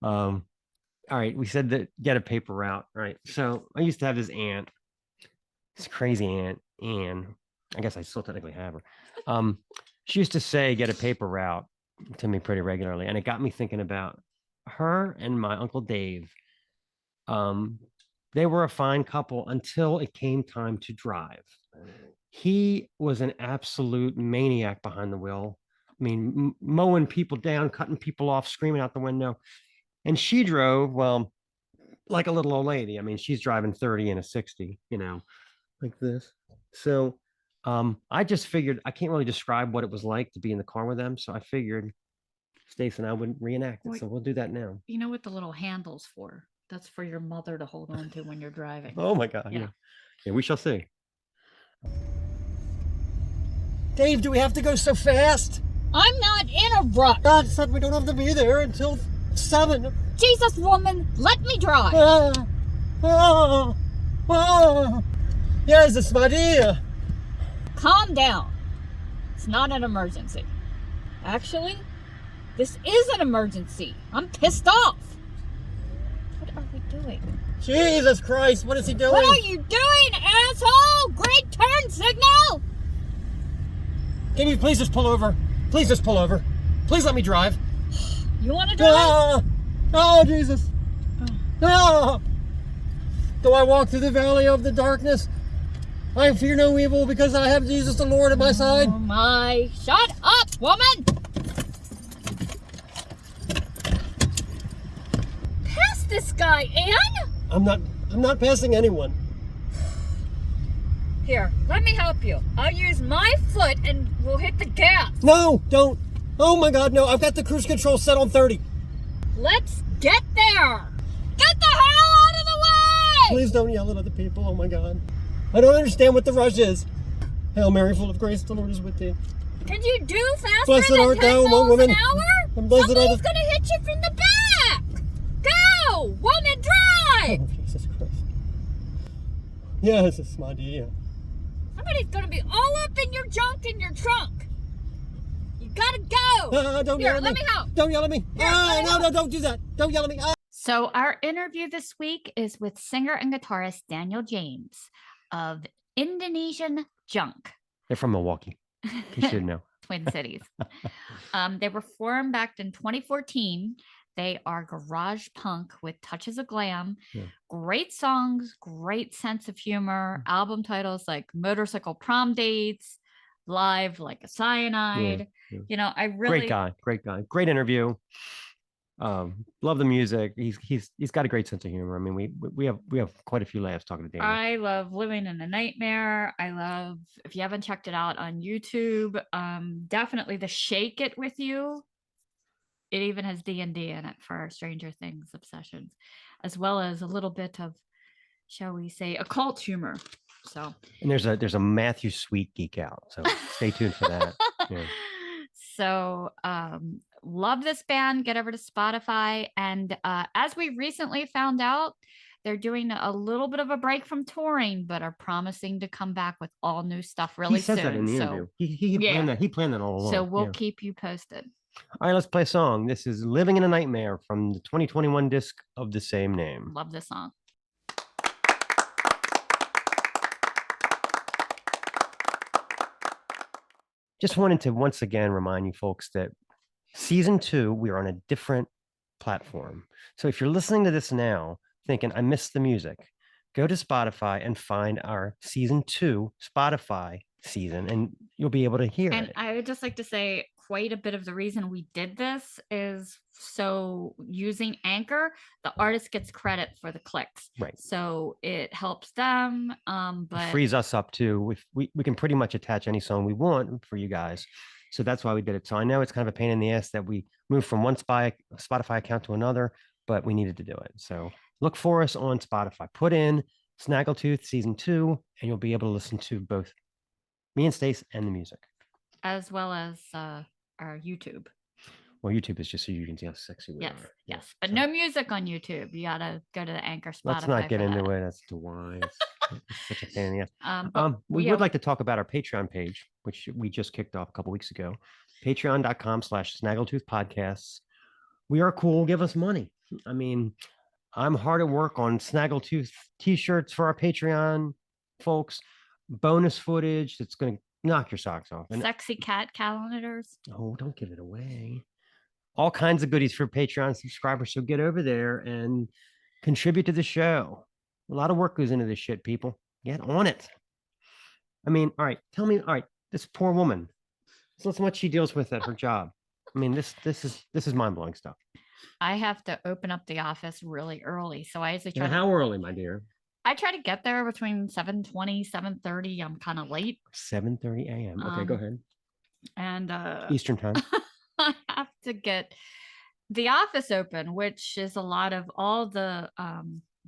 S1: all right, we said that get a paper route, right? So I used to have this aunt, this crazy aunt, Anne. I guess I still technically have her. She used to say get a paper route to me pretty regularly, and it got me thinking about her and my Uncle Dave. They were a fine couple until it came time to drive. He was an absolute maniac behind the wheel. I mean, mowing people down, cutting people off, screaming out the window. And she drove, well, like a little old lady. I mean, she's driving 30 and a 60, like this. So I just figured I can't really describe what it was like to be in the car with them. So I figured Stace and I would reenact it. So we'll do that now.
S2: You know what the little handle's for? That's for your mother to hold on to when you're driving.
S1: Oh, my God. Yeah, we shall see.
S5: Dave, do we have to go so fast?
S6: I'm not in a rush.
S5: God said we don't have to be there until 7.
S6: Jesus, woman, let me drive.
S5: Yes, it's my dear.
S6: Calm down. It's not an emergency. Actually, this is an emergency. I'm pissed off. What are we doing?
S5: Jesus Christ, what is he doing?
S6: What are you doing, asshole? Great turn signal.
S5: Can you please just pull over? Please just pull over. Please let me drive.
S6: You want to drive?
S5: Oh, Jesus. Oh. Do I walk through the valley of the darkness? I fear no evil because I have Jesus the Lord at my side.
S6: Oh my. Shut up, woman. Pass this guy, Ann.
S5: I'm not passing anyone.
S6: Here, let me help you. I'll use my foot and we'll hit the gas.
S5: No, don't. Oh my God, no. I've got the cruise control set on 30.
S6: Let's get there. Get the hell out of the way.
S5: Please don't yell at other people. Oh my God. I don't understand what the rush is. Hail Mary, full of grace, the Lord is with thee.
S6: Can you do faster
S5: Blessed
S6: than
S5: art
S6: 10
S5: thou among
S6: miles
S5: women,
S6: an hour?
S5: and blessed
S6: Somebody's
S5: are the...
S6: gonna hit you from the back. Go, woman, drive.
S5: Oh, Jesus Christ. Yes, it's my dear.
S6: I'm Somebody's gonna be all up in your junk in your trunk. You gotta go.
S5: Don't
S6: Here,
S5: yell at
S6: let
S5: me.
S6: me help.
S5: Don't yell at me.
S6: Here, let me help.
S5: No, don't do that. Don't yell at me.
S2: So our interview this week is with singer and guitarist Daniel James of Indonesian Junk,
S1: They're from Milwaukee. You should know.
S2: Twin Cities. They were formed back in 2014. They are garage punk with touches of glam.
S1: Yeah.
S2: Great songs, great sense of humor. Album titles like Motorcycle Prom Dates, Live Like a Cyanide.
S1: Yeah.
S2: You know, I really
S1: Great guy. Great interview. Love the music. He's got a great sense of humor. I mean, we have quite a few laughs talking to Daniel.
S2: I love Living in a Nightmare. I love, if you haven't checked it out on YouTube, definitely the Shake It With You. It even has D&D in it for our Stranger Things obsessions, as well as a little bit of, shall we say, occult humor. So,
S1: and there's a Matthew Sweet geek out. So stay tuned for that. Yeah.
S2: So, love this band. Get over to Spotify. And as we recently found out, they're doing a little bit of a break from touring, but are promising to come back with all new stuff really
S1: He says
S2: soon.
S1: that in the interview. He planned that all along.
S2: So we'll
S1: Yeah.
S2: keep you posted.
S1: All right, let's play a song. This is Living in a Nightmare from the 2021 disc of the same name.
S2: Love this song.
S1: Just wanted to once again remind you folks that season 2, we are on a different platform. So if you're listening to this now thinking, I missed the music, go to Spotify and find our season 2 Spotify season, and you'll be able to hear
S2: And
S1: it.
S2: I would just like to say quite a bit of the reason we did this is so using Anchor, the artist gets credit for the clicks.
S1: Right.
S2: So it helps them.
S1: It
S2: But
S1: frees us up too. We can pretty much attach any song we want for you guys. So that's why we did it. So I know it's kind of a pain in the ass that we moved from one Spotify account to another, but we needed to do it. So look for us on Spotify. Put in Snaggletooth season 2, and you'll be able to listen to both me and Stace and the music.
S2: as well as our YouTube.
S1: Well, YouTube is just so you can see how sexy we
S2: Yes,
S1: are.
S2: yes. But
S1: so
S2: no music on YouTube. You gotta go to the Anchor Spotify.
S1: let's not get
S2: for
S1: into
S2: that.
S1: it. That's why it's such a pain in the ass.
S2: But
S1: We
S2: yeah,
S1: would like to talk about our Patreon page, which we just kicked off a couple weeks ago. Patreon.com/Snaggletooth Podcasts. We are cool. Give us money. I mean, I'm hard at work on Snaggletooth t-shirts for our Patreon folks. Bonus footage that's going to knock your socks off. And
S2: sexy cat calendars.
S1: oh, don't give it away. All kinds of goodies for Patreon subscribers. So get over there and contribute to the show. A lot of work goes into this shit, people. Get on it. I mean, all right, tell me, all right, this poor woman. So listen what she deals with at her job. I mean, this is mind-blowing stuff.
S2: I have to open up the office really early. So I usually try
S1: Now, how early, my dear?
S2: I try to get there between 7:20, 7:30. I'm kind of late.
S1: 7:30 a.m. Okay, go ahead.
S2: And
S1: Eastern time.
S2: I have to get the office open, which is a lot of all the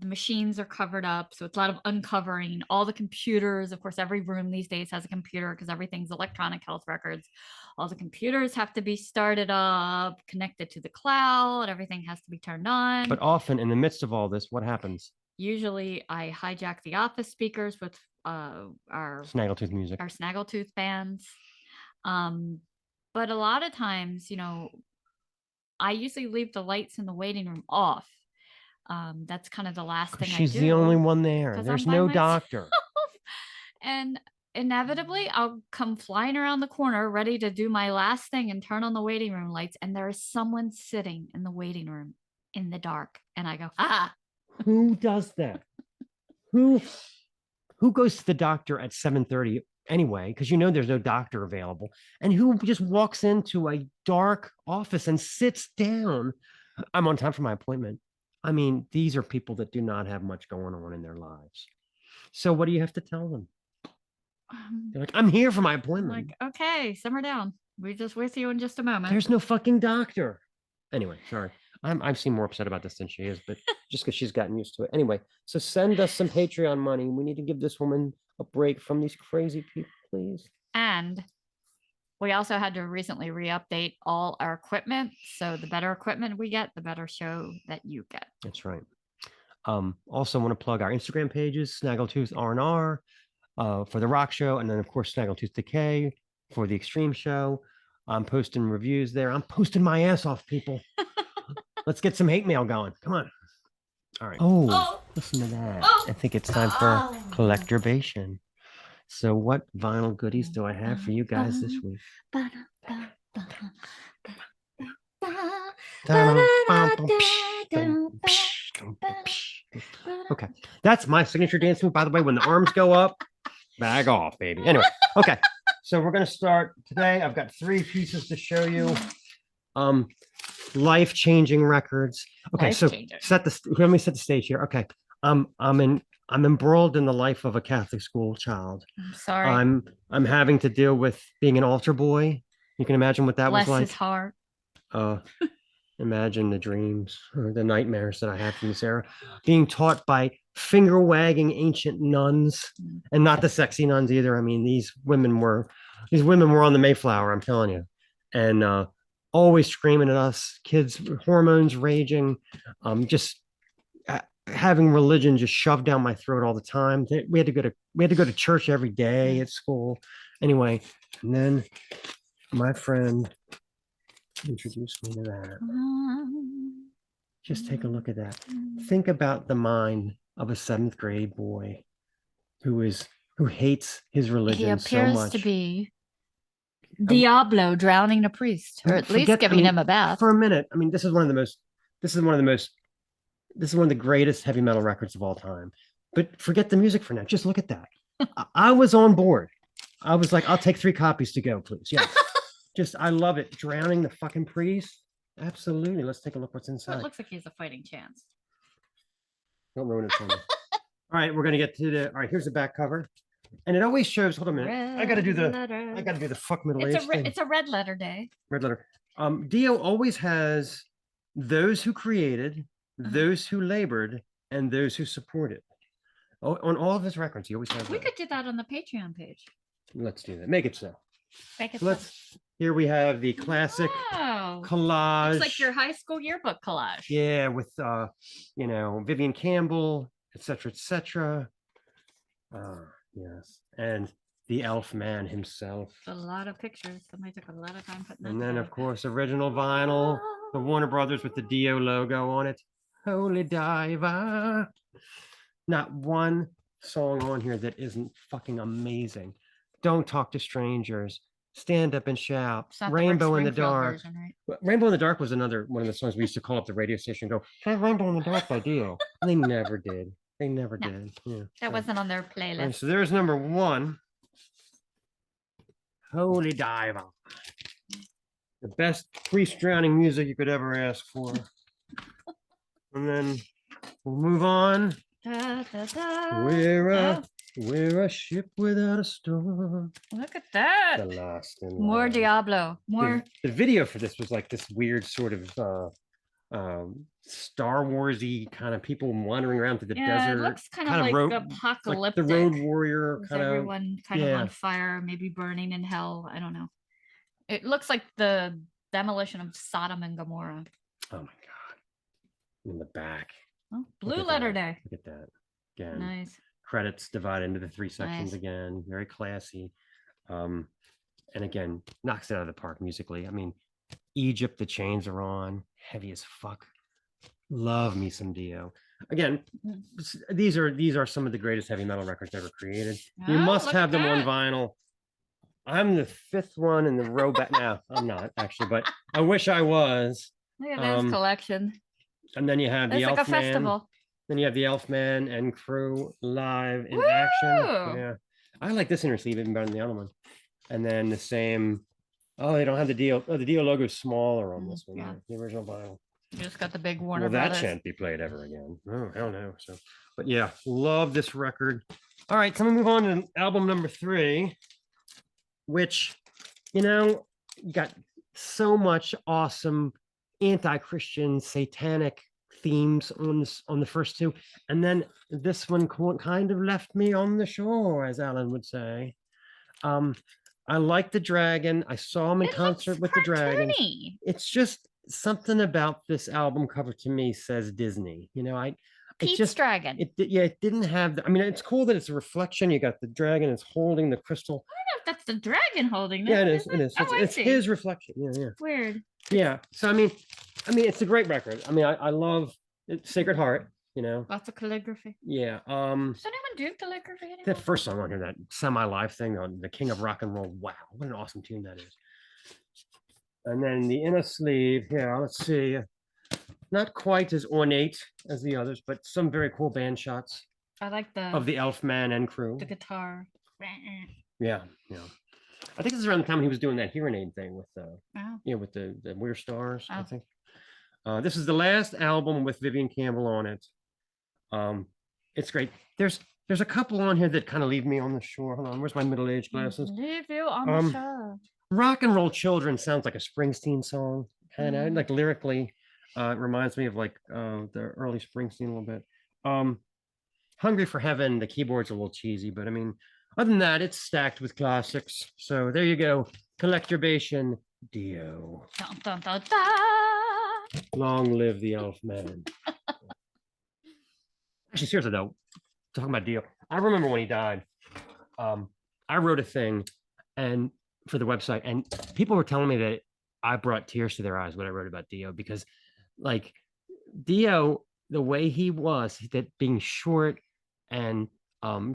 S2: machines are covered up. So it's a lot of uncovering all the computers. Of course, every room these days has a computer because everything's electronic health records. All the computers have to be started up, connected to the cloud. Everything has to be turned on.
S1: But often in the midst of all this, what happens?
S2: Usually I hijack the office speakers with our
S1: Snaggletooth music.
S2: Snaggletooth bands. But a lot of times, you know, I usually leave the lights in the waiting room off. That's kind of the last thing I do.
S1: She's the only one there.
S2: 'cause
S1: There's
S2: I'm by
S1: no
S2: myself.
S1: doctor.
S2: And inevitably, I'll come flying around the corner ready to do my last thing and turn on the waiting room lights. And there is someone sitting in the waiting room in the dark. And I go, ah.
S1: Who does that? Who goes to the doctor at 7:30 anyway? Because you know there's no doctor available, and who just walks into a dark office and sits down? I'm on time for my appointment. I mean, these are people that do not have much going on in their lives. So what do you have to tell them? They're like, I'm here for my
S2: I'm
S1: appointment.
S2: like, okay, simmer down. We're just with you in just a moment.
S1: There's no fucking doctor. Anyway, sorry. I seem more upset about this than she is, but just because she's gotten used to it. Anyway, so send us some Patreon money. We need to give this woman a break from these crazy people, please.
S2: And we also had to recently re-update all our equipment. So the better equipment we get, the better show that you get.
S1: That's right. Also want to plug our Instagram pages, Snaggletooth RNR. for the rock show, and then of course Snaggletooth Decay for the extreme show. I'm posting reviews there. I'm posting my ass off, people. Let's get some hate mail going. Come on. All right. Oh, listen to that. I think it's time for collectorbation. So what vinyl goodies do I have for you guys this week? Okay, that's my signature dance move, by the way. When the arms go up, bag off, baby. Anyway, okay, so we're gonna start today. I've got 3 pieces to show you. Life-changing records. Okay, so let me set the stage here. Okay, I'm embroiled in the life of a Catholic school child.
S2: I'm sorry.
S1: I'm having to deal with being an altar boy. You can imagine what that
S2: Bless
S1: was like.
S2: his heart.
S1: Imagine the dreams or the nightmares that I had from this era. Being taught by finger-wagging ancient nuns, and not the sexy nuns either. I mean, these women were on the Mayflower, I'm telling you. And always screaming at us, kids, hormones raging, just having religion just shoved down my throat all the time. We had to go to church every day at school. Anyway, and then my friend introduced me to that. Just take a look at that. Think about the mind of a 7th grade boy who hates his religion so much.
S2: He appears to be Diablo drowning a priest, or at least giving him a bath.
S1: For a minute. I mean, this is one of the greatest heavy metal records of all time. But forget the music for now. Just look at that. I was on board. I was like, I'll take 3 copies to go, please. Yeah. I love it. Drowning the fucking priest. Absolutely. Let's take a look what's inside.
S2: Well, it looks like he has a fighting chance.
S1: Don't ruin it for me. All right, we're gonna get to all right, here's the back cover. And it always shows, hold on a minute. I gotta do the fuck Middle Age thing.
S2: It's a red letter day.
S1: Red letter. Dio always has those who created, those who labored, and those who supported. On all of his records, he always has
S2: We
S1: that.
S2: could do that on the Patreon page.
S1: Let's do that. Make it so.
S2: Make it
S1: So here we have the classic
S2: Wow.
S1: collage.
S2: It's like your high school yearbook collage.
S1: Yeah, with Vivian Campbell, etc., etc. Yes, and the Elf Man himself.
S2: It's a lot of pictures. Somebody took a lot of time putting that
S1: And then,
S2: together.
S1: of course, original vinyl, the Warner Brothers with the Dio logo on it. Holy Diver. Not one song on here that isn't fucking amazing. Don't Talk to Strangers. Stand Up and Shout.
S2: It's not
S1: Rainbow in the
S2: Springfield
S1: Dark.
S2: version, right?
S1: Well, Rainbow in the Dark was another one of the songs we used to call up the radio station and go, "Play Rainbow in the Dark by Dio." And they never did. They never
S2: No,
S1: did. Yeah.
S2: That wasn't on their
S1: All right,
S2: playlist.
S1: so there's number 1. Holy Diver. The best priest drowning music you could ever ask for. And then we'll move on.
S2: Da, da, da.
S1: We're a ship without a storm.
S2: Look at that.
S1: The last in
S2: More
S1: line.
S2: Diablo. More.
S1: The video for this was like this weird sort of Star Warsy kind of people wandering around through the
S2: Yeah,
S1: desert.
S2: it looks kind of
S1: kinda
S2: like
S1: road-
S2: apocalyptic.
S1: Like the Road Warrior
S2: With
S1: kind of.
S2: everyone kind of
S1: yeah.
S2: on fire, maybe burning in hell. I don't know. It looks like the demolition of Sodom and Gomorrah.
S1: Oh my god! In the back.
S2: Oh,
S1: Look
S2: Blue
S1: at
S2: Letter
S1: that.
S2: Day.
S1: Look at that. Again.
S2: Nice.
S1: Credits divided into the 3 sections
S2: Nice.
S1: again. Very classy. And again, knocks it out of the park musically. I mean, Egypt, the chains are on, heavy as fuck. Love me some Dio. Again, these are some of the greatest heavy metal records ever created. You
S2: Oh,
S1: must
S2: look
S1: have
S2: at
S1: them on
S2: that.
S1: vinyl. I'm the 5th one in the row back now. I'm not actually, but I wish I was.
S2: Look at this collection.
S1: And then you have
S2: It's
S1: the
S2: like a
S1: Elfman.
S2: festival.
S1: Then you have the Elfman and crew live in action.
S2: Woo!
S1: Yeah. I like this inner sleeve even better than the other one. And then the same. Oh, they don't have the Dio. Oh, the Dio logo is smaller on this one.
S2: Yeah.
S1: The original vinyl.
S2: You just got the big Warner
S1: Well, that
S2: Brothers.
S1: shan't be played ever again. Oh, hell no. So, but yeah, love this record. All right, so we move on to album number 3, which, got so much awesome anti-Christian satanic themes on the first 2, and then this one kind of left me on the shore, as Alan would say. I like the dragon. I saw him in
S2: It
S1: concert
S2: looks
S1: with the dragon.
S2: cartoony.
S1: It's just something about this album cover to me says Disney. It's
S2: Pete's
S1: just
S2: dragon.
S1: it didn't have. I mean, it's cool that it's a reflection. You got the dragon. It's holding the crystal.
S2: I don't know if that's the dragon holding it.
S1: Yeah, it is. It is.
S2: Oh, I
S1: It's
S2: see.
S1: his reflection. Yeah.
S2: Weird.
S1: Yeah. So I mean, it's a great record. I mean, I love Sacred Heart.
S2: Lots of calligraphy.
S1: Yeah.
S2: Does anyone do calligraphy anymore?
S1: That first song on here, that semi-live thing on the King of Rock and Roll. Wow, what an awesome tune that is. And then the inner sleeve. Yeah, let's see. Not quite as ornate as the others, but some very cool band shots
S2: I like
S1: of the Elfman and crew.
S2: the guitar.
S1: Yeah. I think this is around the time he was doing that hearing aid thing with
S2: Wow.
S1: with the Weird Stars, I
S2: Oh.
S1: think. This is the last album with Vivian Campbell on it. It's great. There's a couple on here that kind of leave me on the shore. Hold on, where's my middle-aged glasses?
S2: Leave you on the shore.
S1: Rock and Roll Children sounds like a Springsteen song, kind of like lyrically. It reminds me of like the early Springsteen a little bit. Hungry for Heaven, the keyboard's a little cheesy, but I mean, other than that, it's stacked with classics. So there you go. Collectorbation, Dio.
S2: Dun, dun, dun, dun.
S1: Long live the Elfman. Actually, seriously though, talking about Dio, I remember when he died. I wrote a thing and for the website, and people were telling me that I brought tears to their eyes when I wrote about Dio, because like Dio, the way he was, that being short and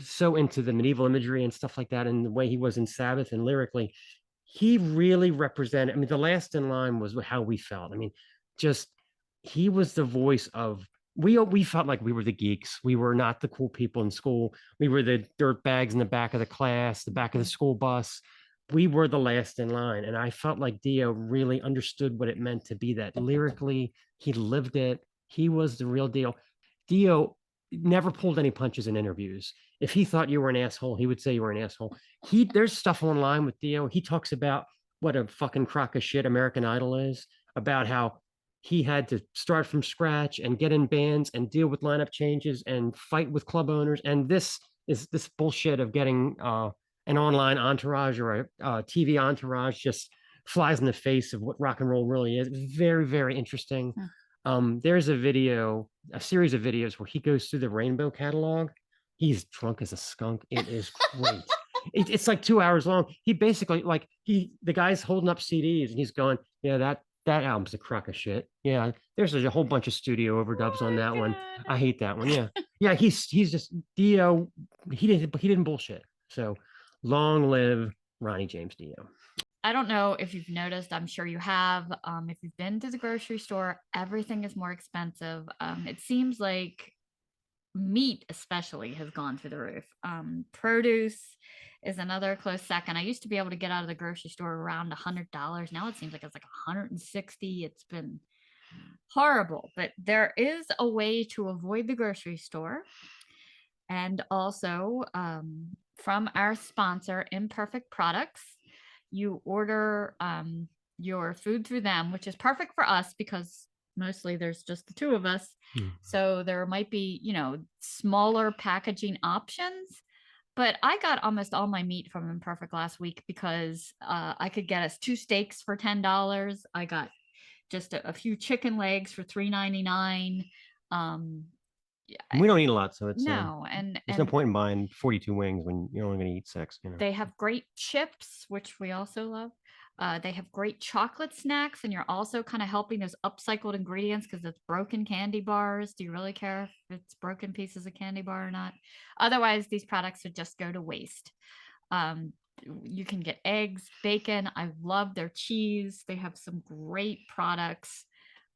S1: so into the medieval imagery and stuff like that, and the way he was in Sabbath and lyrically, he really represented. I mean, the last in line was how we felt. I mean, just he was the voice of. We felt like we were the geeks. We were not the cool people in school. We were the dirt bags in the back of the class, the back of the school bus. We were the last in line. And I felt like Dio really understood what it meant to be that lyrically. He lived it. He was the real deal. Dio never pulled any punches in interviews. If he thought you were an asshole, he would say you were an asshole. There's stuff online with Dio. He talks about what a fucking crock of shit American Idol is, about how he had to start from scratch and get in bands and deal with lineup changes and fight with club owners. And this is this bullshit of getting an online entourage or a TV entourage just flies in the face of what rock and roll really is. Very, very interesting. There's a series of videos where he goes through the Rainbow catalog. He's drunk as a skunk. It is great. It's like 2 hours long. He basically the guy's holding up CDs and he's going, yeah, that album's a crock of shit. Yeah, there's a whole bunch of studio overdubs on that one. I hate that one. Yeah, he's just Dio. He didn't bullshit. So long live Ronnie James Dio.
S2: I don't know if you've noticed. I'm sure you have. If you've been to the grocery store, everything is more expensive. It seems like meat especially has gone through the roof. Produce is another close second. I used to be able to get out of the grocery store around $100. Now it seems like it's like $160. It's been horrible, but there is a way to avoid the grocery store. And also from our sponsor, Imperfect Products, you order your food through them, which is perfect for us because mostly there's just the two of us. So there might be, smaller packaging options. But I got almost all my meat from Imperfect last week because I could get us 2 steaks for $10. I got just a few chicken legs for $3.99.
S1: We don't eat a lot, so it's
S2: and
S1: there's no point in buying 42 wings when you're only going to eat 6.
S2: They have great chips, which we also love. They have great chocolate snacks, and you're also kind of helping those upcycled ingredients because it's broken candy bars. Do you really care if it's broken pieces of candy bar or not? Otherwise, these products would just go to waste. You can get eggs, bacon. I love their cheese. They have some great products.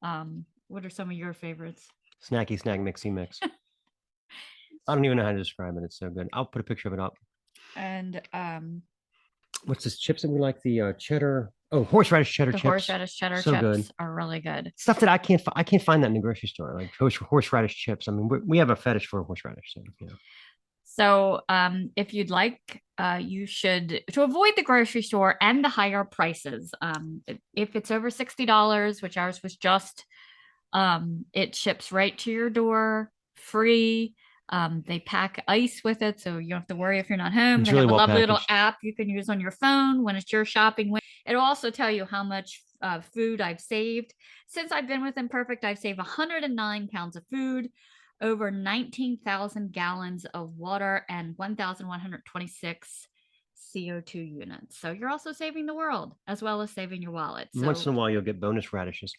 S2: What are some of your favorites?
S1: Snacky snack mixy mix. I don't even know how to describe it. It's so good. I'll put a picture of it up.
S2: And
S1: what's this chips that we like? The cheddar. Oh, horseradish cheddar chips.
S2: Horseradish cheddar
S1: so
S2: chips
S1: good.
S2: are really good.
S1: Stuff that I can't find that in the grocery store. Like horseradish chips. I mean, we have a fetish for horseradish.
S2: So if you'd like, you should, to avoid the grocery store and the higher prices. If it's over $60, which ours was just, it ships right to your door, free. They pack ice with it, so you don't have to worry if you're not home.
S1: It's
S2: They
S1: really
S2: have a
S1: well
S2: lovely little
S1: packaged.
S2: app you can use on your phone when it's your shopping. It'll also tell you how much food I've saved. Since I've been with Imperfect, I've saved 109 pounds of food. over 19,000 gallons of water and 1,126 CO2 units. So you're also saving the world as well as saving your wallet. So
S1: Once in a while, you'll get bonus radishes.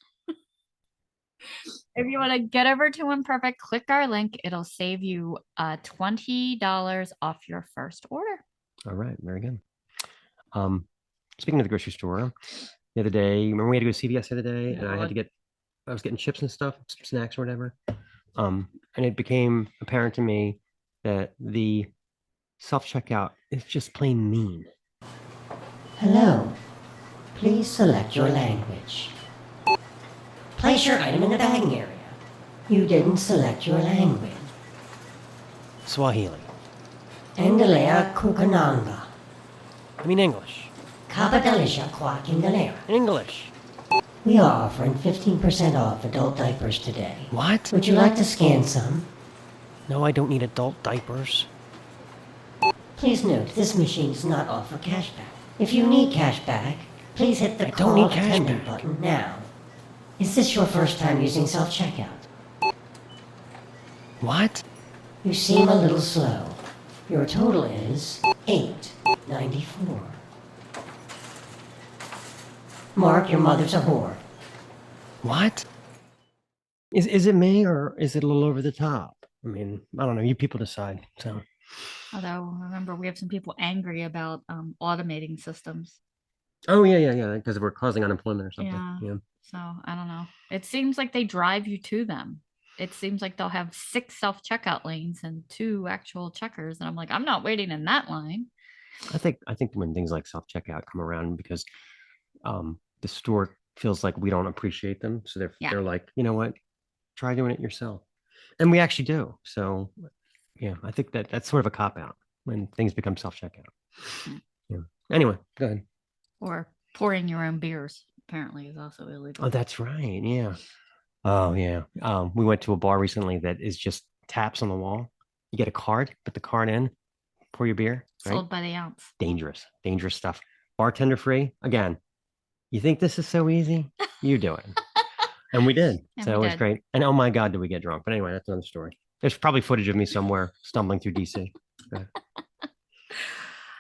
S2: if you want to get over to Imperfect, click our link. It'll save you $20 off your first order.
S1: All right, very good. Speaking of the grocery store, the other day, remember we had to go to CVS the other day, and I was getting chips and stuff, some snacks or whatever. And it became apparent to me that the self-checkout is just plain mean.
S7: Hello. Please select your language. Place your item in the bagging area. You didn't select your language.
S1: Swahili.
S7: Endelea kukananga.
S1: I mean English.
S7: Kapadalisha kwa kingalera.
S1: English.
S7: We are offering 15% off adult diapers today.
S1: What?
S7: Would you like to scan some?
S1: No, I don't need adult diapers.
S7: Please note, this machine does not offer cashback. If you need cashback, please hit the
S1: I don't
S7: call
S1: need
S7: attendant
S1: cashback.
S7: button now. Is this your first time using self-checkout?
S1: What?
S7: You seem a little slow. Your total is $8.94. Mark, your mother's a whore.
S1: What? Is it me or is it a little over the top? I mean, I don't know. You people decide. So
S2: Although, remember, we have some people angry about automating systems.
S1: oh yeah, because we're causing unemployment or something.
S2: Yeah. So I don't know. It seems like they drive you to them. It seems like they'll have 6 self-checkout lanes and 2 actual checkers. And I'm like, I'm not waiting in that line.
S1: I think when things like self-checkout come around because the store feels like we don't appreciate them. So they're like, you know what? Try doing it yourself. And we actually do. So yeah, I think that's sort of a cop-out when things become self-checkout. Yeah. Anyway, go ahead.
S2: Or pouring your own beers, apparently, is also illegal.
S1: Oh, that's right. Yeah. Oh, yeah. We went to a bar recently that is just taps on the wall. You get a card, put the card in, pour your beer. Right?
S2: Sold by the ounce.
S1: Dangerous stuff. Bartender free. Again, you think this is so easy? You do it. And we did.
S2: And
S1: So
S2: we
S1: it was
S2: did.
S1: great. And oh my God, did we get drunk? But anyway, that's another story. There's probably footage of me somewhere stumbling through DC. Okay.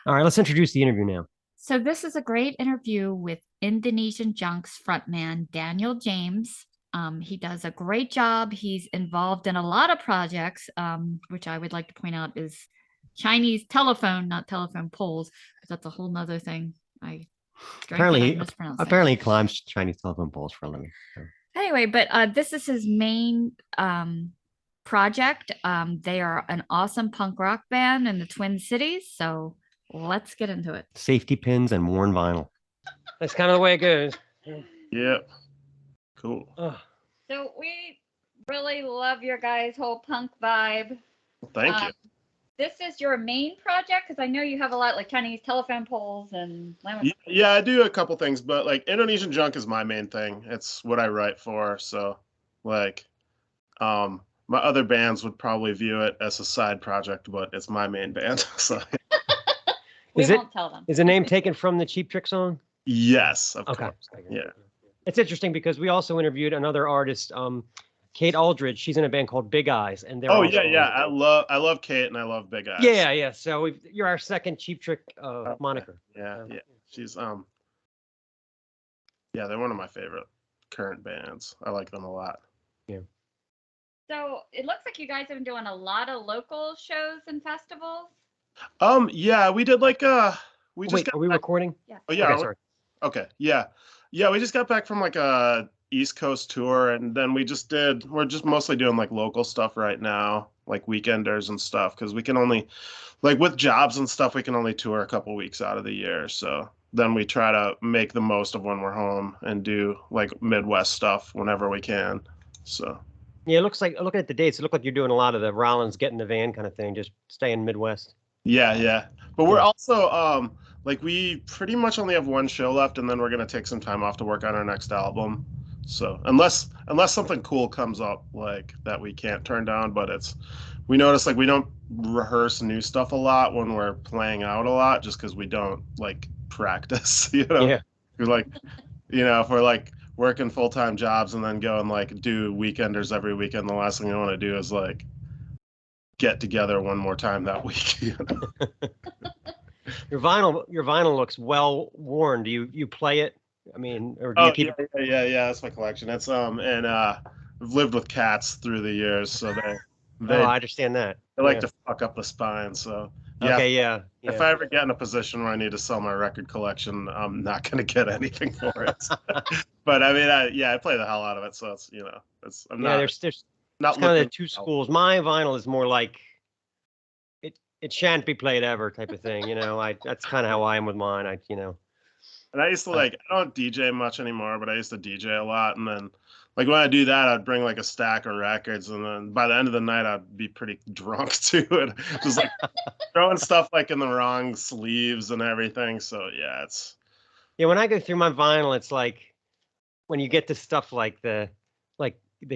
S1: All right, let's introduce the interview now.
S2: So this is a great interview with Indonesian Junk's frontman, Daniel James. He does a great job. He's involved in a lot of projects, which I would like to point out is Chinese telephone, not telephone poles, because that's a whole nother thing. I mispronounced it.
S1: Apparently he climbs Chinese telephone poles for a living. So.
S2: Anyway, but this is his main project. They are an awesome punk rock band in the Twin Cities. So let's get into it.
S1: Safety pins and worn vinyl. That's kind of the way it goes.
S8: Yep. Cool.
S2: So we really love your guys' whole punk vibe.
S8: Thank you.
S2: This is your main project because I know you have a lot like Chinese telephone poles and
S8: Yeah, I do a couple things, but like Indonesian Junk is my main thing. It's what I write for. So like my other bands would probably view it as a side project, but it's my main band. So
S2: we won't tell them.
S1: Is the name taken from the Cheap Trick song?
S8: yes, of
S1: Okay.
S8: course. Yeah.
S1: It's interesting because we also interviewed another artist, Kate Aldridge. She's in a band called Big Eyes, and they're
S8: Oh
S1: also-
S8: yeah. I love Kate and I love Big Eyes.
S1: Yeah. So you're our second Cheap Trick moniker.
S8: Yeah. She's yeah, they're one of my favorite current bands. I like them a lot.
S2: So it looks like you guys have been doing a lot of local shows and festivals.
S8: Yeah, we did like we just
S1: Wait,
S8: got
S1: are we
S8: back-
S1: recording?
S8: Oh yeah,
S1: Okay, sorry.
S8: okay. Yeah, we just got back from like a East Coast tour, and then we're just mostly doing like local stuff right now, like weekenders and stuff, because we can only, like with jobs and stuff, we can only tour a couple weeks out of the year. So then we try to make the most of when we're home and do like Midwest stuff whenever we can. So
S1: Yeah, it looks like, looking at the dates, it looked like you're doing a lot of the Rollins get in the van kind of thing, just staying Midwest.
S8: yeah. But we're also like we pretty much only have one show left, and then we're gonna take some time off to work on our next album. So unless something cool comes up like that we can't turn down, but we notice like we don't rehearse new stuff a lot when we're playing out a lot, just because we don't like practice, you know.
S1: Yeah.
S8: We're like, you know, if we're working full-time jobs and then go and like do weekenders every weekend. The last thing I want to do is like get together one more time that week. You know?
S1: Your vinyl looks well worn. Do you play it? I mean, or do you keep it?
S8: Yeah. That's my collection. It's and I've lived with cats through the years, so they
S1: I understand that.
S8: they like to fuck up the spine. So yeah,
S1: Okay, yeah.
S8: if I ever get in a position where I need to sell my record collection, I'm not going to get anything for it. But I mean, I play the hell out of it. So it's, you know, I'm not.
S1: There's
S8: not
S1: kind of the
S8: looking
S1: two schools. My vinyl is more like it shan't be played ever type of thing. You know, that's kind of how I am with mine.
S8: And I used to I don't DJ much anymore, but I used to DJ a lot. And then like when I do that, I'd bring like a stack of records. And then by the end of the night, I'd be pretty drunk too. And just like throwing stuff like in the wrong sleeves and everything. So yeah,
S1: when I go through my vinyl, it's like when you get to stuff like the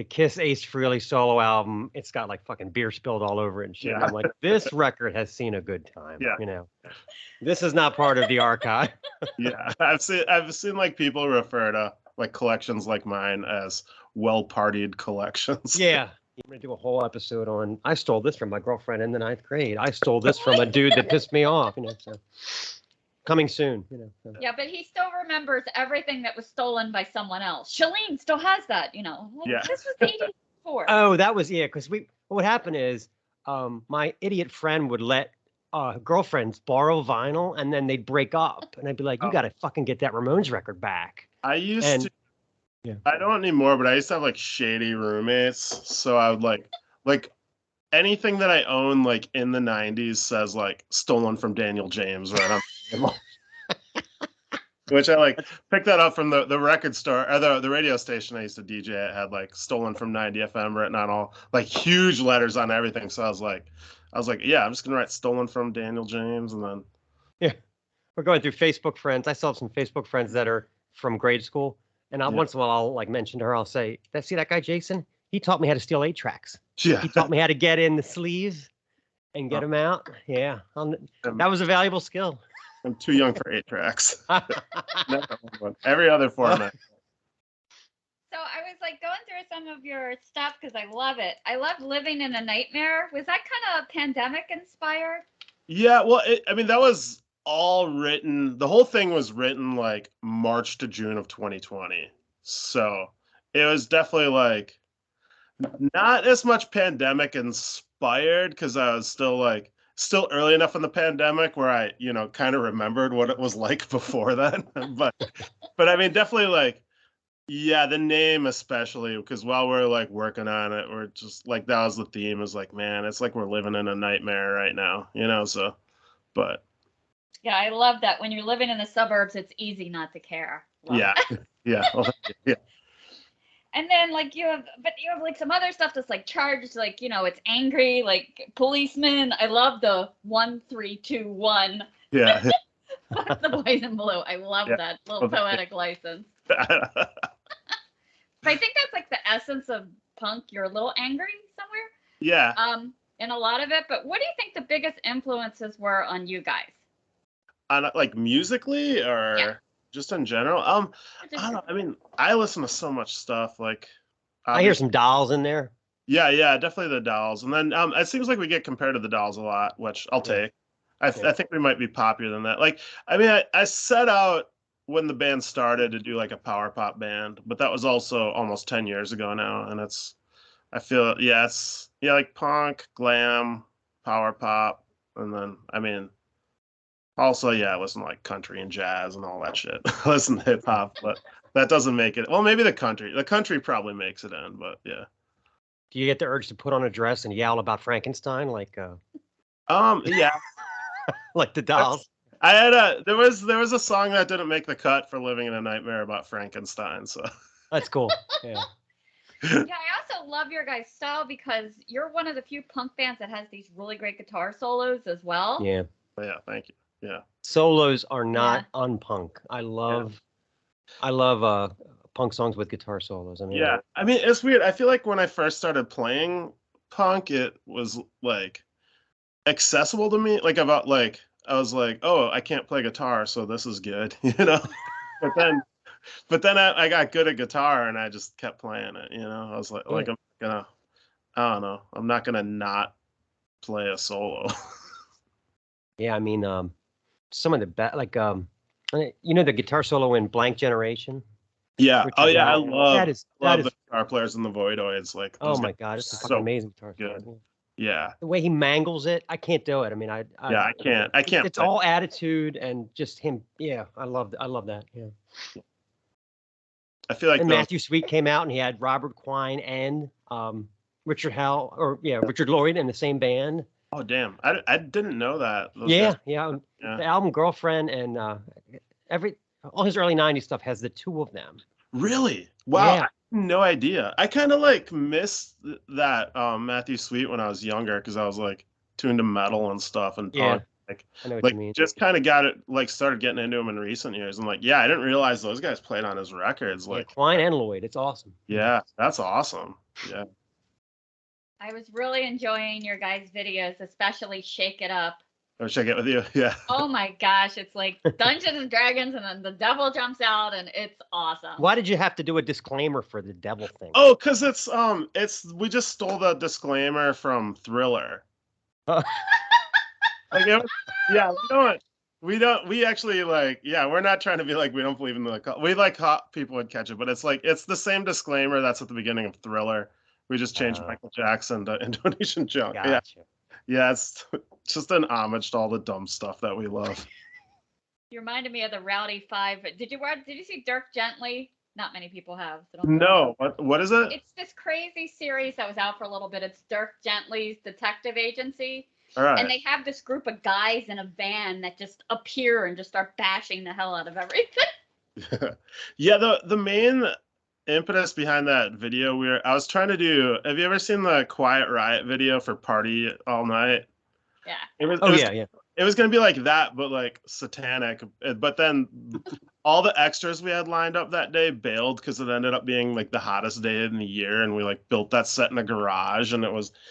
S1: Kiss Ace Frehley solo album, it's got like fucking beer spilled all over it and shit.
S8: Yeah.
S1: And I'm like, this record has seen a good time.
S8: Yeah.
S1: You know, this is not part of the archive.
S8: yeah. I've seen like people refer to like collections like mine as well-partied collections.
S1: Yeah. I'm going to do a whole episode on, I stole this from my girlfriend in the 9th grade. I stole this from a dude that pissed me off, you know, so coming soon, you know. So.
S2: Yeah, but he still remembers everything that was stolen by someone else. Shalene still has that, you know. Like,
S8: Yeah.
S2: This was 84.
S1: Oh, that was, because what happened is my idiot friend would let girlfriends borrow vinyl and then they'd break up. And I'd be like, you got to fucking get that Ramones record back.
S8: I used to. Yeah. I don't anymore, but I used to have like shady roommates. So I would like anything that I own like in the 90s says like stolen from Daniel James right on. Which I like picked that up from the record store or the radio station I used to DJ at had like stolen from 90 FM written on all like huge letters on everything. So I was like, yeah, I'm just gonna write stolen from Daniel James and then
S1: we're going through Facebook friends. I still have some Facebook friends that are from grade school. And once in a while, I'll like mention to her, I'll say, see that guy, Jason? He taught me how to steal 8-tracks.
S8: Yeah.
S1: He taught me how to get in the sleeves and get them out. Yeah. That was a valuable skill.
S8: I'm too young for 8-tracks. Every other format.
S2: So I was like going through some of your stuff because I love it. I love Living in a Nightmare. Was that kind of pandemic inspired?
S8: Yeah, well, that was all written. The whole thing was written like March to June of 2020. So it was definitely like not as much pandemic inspired because I was still early enough in the pandemic where I, you know, kind of remembered what it was like before then. but I mean, definitely like, yeah, the name especially because while we're like working on it, we're just like, that was the theme is like, man, it's like we're living in a nightmare right now, you know, so, but.
S2: Yeah, I love that. When you're living in the suburbs, it's easy not to care. Love
S8: Yeah. Yeah. Yeah.
S2: And then like you have like some other stuff that's like charged, like, you know, it's angry, like policemen. I love the 1321.
S8: Yeah.
S2: The boys in blue. I love that little poetic license. But I think that's like the essence of punk. You're a little angry somewhere.
S8: Yeah.
S2: In a lot of it. But what do you think the biggest influences were on you guys?
S8: On like musically or just in general? I don't know. I mean, I listen to so much stuff. Like,
S1: I hear some Dolls in there.
S8: Yeah, definitely the Dolls. And then it seems like we get compared to the Dolls a lot, which I'll take. I think we might be popular than that. Like, I mean, I set out when the band started to do like a power pop band, but that was also almost 10 years ago now. And I feel, it's like punk, glam, power pop. And then, I mean, also, I listen to like country and jazz and all that shit. I listen to hip hop, but that doesn't make it. Well, maybe the country probably makes it in, but yeah.
S1: Do you get the urge to put on a dress and yell about Frankenstein? Like,
S8: yeah.
S1: Like the Dolls.
S8: I had there was a song that didn't make the cut for Living in a Nightmare about Frankenstein. So
S1: that's cool. Yeah.
S2: Yeah, I also love your guys' style because you're one of the few punk bands that has these really great guitar solos as well.
S1: Yeah.
S8: Yeah, thank you. Yeah.
S1: Solos are not unpunk. I love punk songs with guitar solos. I mean,
S8: I mean, it's weird. I feel like when I first started playing punk, it was like accessible to me. Like I was like, oh, I can't play guitar, so this is good, you know. But then But then I got good at guitar and I just kept playing it. I was like, I don't know, I'm not gonna not play a solo.
S1: Yeah, I mean, some of the the guitar solo in Blank Generation.
S8: Yeah.
S1: Richard
S8: Oh yeah, I
S1: Hell.
S8: love
S1: That
S8: the
S1: is.
S8: guitar players and the Voidoids. Like,
S1: Oh
S8: those
S1: my
S8: guys
S1: God,
S8: are
S1: it's a
S8: so
S1: fucking amazing guitar
S8: good.
S1: solo.
S8: Yeah.
S1: The way he mangles it, I can't do it. I mean, I
S8: Yeah, I can't
S1: It's
S8: play.
S1: all attitude and just him. Yeah, I love that. Yeah.
S8: I feel like
S1: And
S8: those,
S1: Matthew Sweet came out and he had Robert Quine and Richard Lloyd in the same band.
S8: oh damn, I didn't know that. Those
S1: Yeah,
S8: guys,
S1: yeah.
S8: yeah.
S1: The album Girlfriend and all his early '90s stuff has the two of them.
S8: Really? Wow.
S1: Yeah.
S8: I had no idea. I kind of like missed that Matthew Sweet when I was younger because I was like tuned to metal and stuff and
S1: Yeah.
S8: punk.
S1: I know what you
S8: Like
S1: mean.
S8: just kind of got it, like started getting into him in recent years. And like, yeah, I didn't realize those guys played on his records.
S1: Yeah,
S8: Like,
S1: Quine and Lloyd. It's awesome.
S8: yeah, that's awesome. Yeah.
S2: I was really enjoying your guys' videos, especially Shake It Up.
S8: I wish I get with you. Yeah.
S2: Oh my gosh, it's like Dungeons and Dragons, and then the devil jumps out, and it's awesome.
S1: Why did you have to do a disclaimer for the devil thing?
S8: Oh, because we just stole the disclaimer from Thriller. Like it was, yeah, we actually like, yeah, we're not trying to be like, we don't believe in the cult. We like thought people would catch it, but it's like, it's the same disclaimer that's at the beginning of Thriller. We just changed Michael Jackson to Indonesian Junk. Yeah.
S1: Gotcha.
S8: Yeah, it's just an homage to all the dumb stuff that we love.
S2: You reminded me of the Rowdy Five. Did you see Dirk Gently? Not many people have. So don't
S8: No, what is it?
S2: It's this crazy series that was out for a little bit. It's Dirk Gently's detective agency.
S8: All right.
S2: And they have this group of guys in a van that just appear and just start bashing the hell out of everything.
S8: Yeah, the main impetus behind that video, I was trying to do, have you ever seen the Quiet Riot video for Party All Night?
S2: Yeah.
S8: It was going to be like that, but like satanic. But then all the extras we had lined up that day bailed because it ended up being like the hottest day in the year. And we like built that set in a garage, and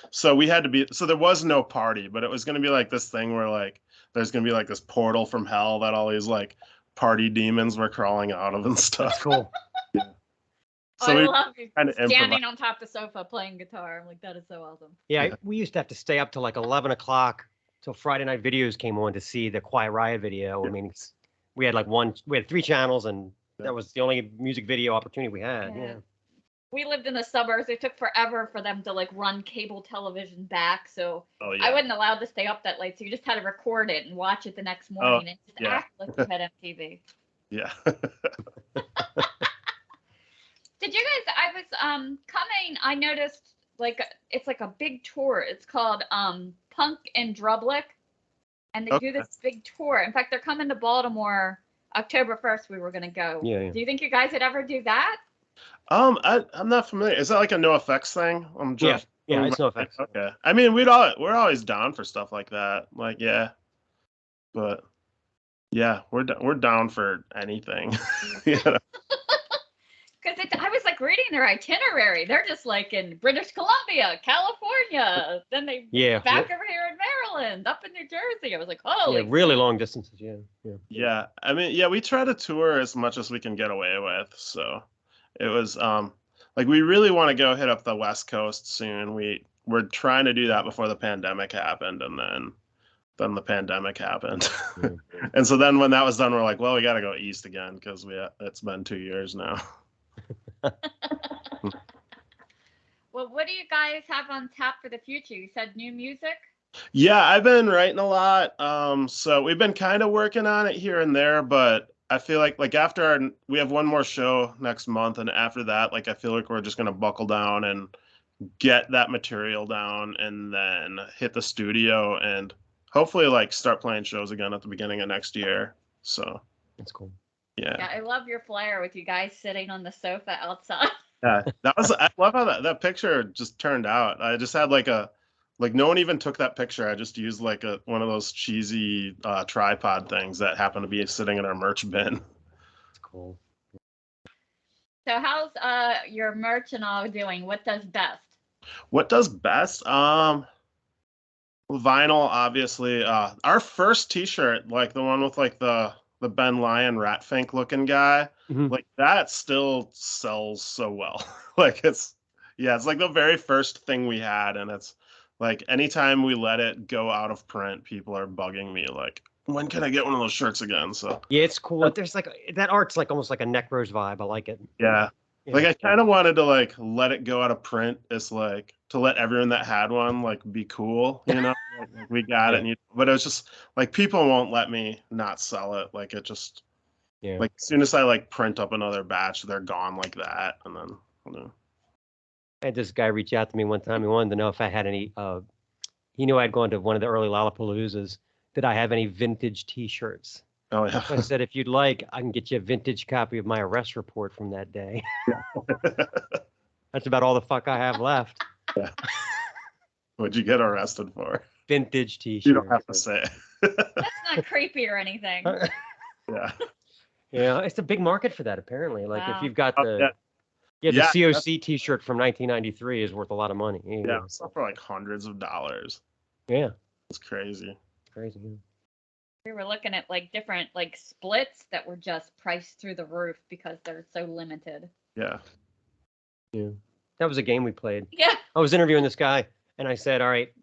S8: so there was no party, but it was going to be like this thing where like, there's going to be like this portal from hell that all these like party demons were crawling out of and stuff.
S1: That's cool.
S2: So I love you
S8: kind of
S2: standing on top of the sofa playing guitar. I'm like, that is so awesome.
S1: Yeah, we used to have to stay up till like 11 o'clock till Friday night videos came on to see the Quiet Riot video. I mean, we had 3 channels, and that was the only music video opportunity we had. Yeah.
S2: We lived in the suburbs. It took forever for them to like run cable television back. So
S8: Oh, yeah.
S2: I wasn't allowed to stay up that late. So you just had to record it and watch it the next morning and just act like you had MTV.
S8: Yeah.
S2: Did you guys, I was coming, I noticed it's like a big tour. It's called Punk in Drublic. And they do this big tour. In fact, they're coming to Baltimore October 1st. We were going to go.
S1: Yeah.
S2: Do you think you guys would ever do that?
S8: I'm not familiar. Is that like a No Effects thing?
S1: Yeah, it's No Effects.
S8: Okay. I mean, we're always down for stuff like that. Like, yeah. But yeah, we're down for anything. Yeah.
S2: Because I was like reading their itinerary. They're just like in British Columbia, California. Then they back over here in Maryland, up in New Jersey. I was like, holy.
S1: Yeah, really long distances. Yeah.
S8: Yeah. I mean, yeah, we try to tour as much as we can get away with. So it was like, we really want to go hit up the West Coast soon. We're trying to do that before the pandemic happened, and then the pandemic happened. And so then when that was done, we're like, well, we got to go east again because it's been 2 years now.
S2: Well, what do you guys have on tap for the future? You said new music?
S8: Yeah, I've been writing a lot. So we've been kind of working on it here and there, but I feel like after we have one more show next month, and after that, like, I feel like we're just gonna buckle down and get that material down, and then hit the studio and hopefully like start playing shows again at the beginning of next year. So
S1: That's cool.
S2: Yeah, I love your flyer with you guys sitting on the sofa outside.
S8: Yeah, I love how that picture just turned out. I just had no one even took that picture. I just used like one of those cheesy tripod things that happened to be sitting in our merch bin.
S1: That's cool.
S2: So how's your merch and all doing? What does best?
S8: What does best? Vinyl, obviously. Our first T-shirt, like the one with like the Ben Lyon Ratfink looking guy,
S1: Mhm.
S8: like that still sells so well. Like it's like the very first thing we had, and it's like anytime we let it go out of print, people are bugging me like, when can I get one of those shirts again? So
S1: Yeah, it's cool. There's like that art's like almost like a Necros vibe. I like it.
S8: yeah.
S1: Yeah.
S8: Like I kind of wanted to like let it go out of print. It's like to let everyone that had one like be cool, you know. Like, we got it, and but it was just like people won't let me not sell it. Like it just like as soon as I like print up another batch, they're gone like that, and then you know.
S1: I had this guy reach out to me one time. He wanted to know if I had any. He knew I'd gone to one of the early Lollapaloozas. Did I have any vintage T-shirts?
S8: Oh yeah.
S1: So I said, if you'd like, I can get you a vintage copy of my arrest report from that day. That's about all the fuck I have left.
S8: Yeah. What'd you get arrested for?
S1: Vintage T-shirts.
S8: You don't have to say.
S2: That's not creepy or anything.
S8: Yeah.
S1: Yeah, it's a big market for that apparently. Like if
S2: Wow.
S1: you've got the the
S8: Yeah,
S1: COC T-shirt from 1993 is worth a lot of money.
S8: Yeah, it's up for like hundreds of dollars.
S1: Yeah,
S8: it's crazy.
S1: Crazy. Yeah.
S2: We were looking at like different like splits that were just priced through the roof because they're so limited.
S8: Yeah.
S1: Yeah. That was a game we played.
S2: Yeah.
S1: I was interviewing this guy and I said, all right,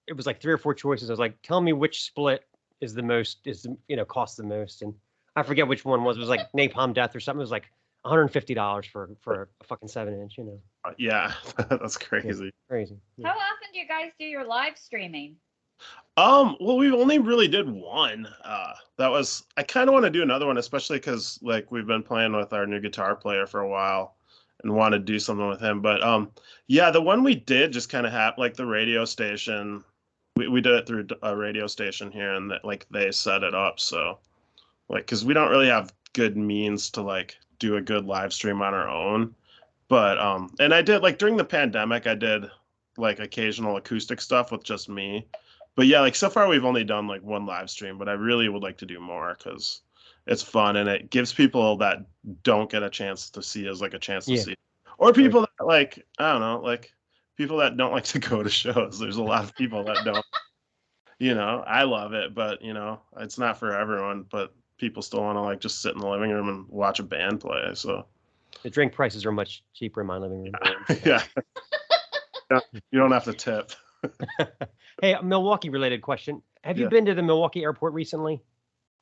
S1: it was like 3 or 4 choices. I was like, tell me which split is the most, costs the most. And I forget which one was. It was like Napalm Death or something. It was like $150 for a fucking 7-inch,
S8: Yeah, that's crazy.
S1: Yeah, crazy. Yeah.
S2: How often do you guys do your live streaming?
S8: Well, we only really did one. That was, I kind of want to do another one, especially because like we've been playing with our new guitar player for a while and want to do something with him. But yeah, the one we did just kind of had like the radio station. We did it through a radio station here, and that like they set it up. So like, because we don't really have good means to like do a good live stream on our own. But and I did like during the pandemic, I did like occasional acoustic stuff with just me. But yeah, like so far we've only done like one live stream, but I really would like to do more because it's fun and it gives people that don't get a chance to see us like a chance to see, or people that like, I don't know, like people that don't like to go to shows. There's a lot of people that don't. I love it, but it's not for everyone. But people still want to like just sit in the living room and watch a band play. So
S1: the drink prices are much cheaper in my living room.
S8: Yeah. You don't have to tip.
S1: Hey, Milwaukee related question. Have you been to the Milwaukee Airport recently?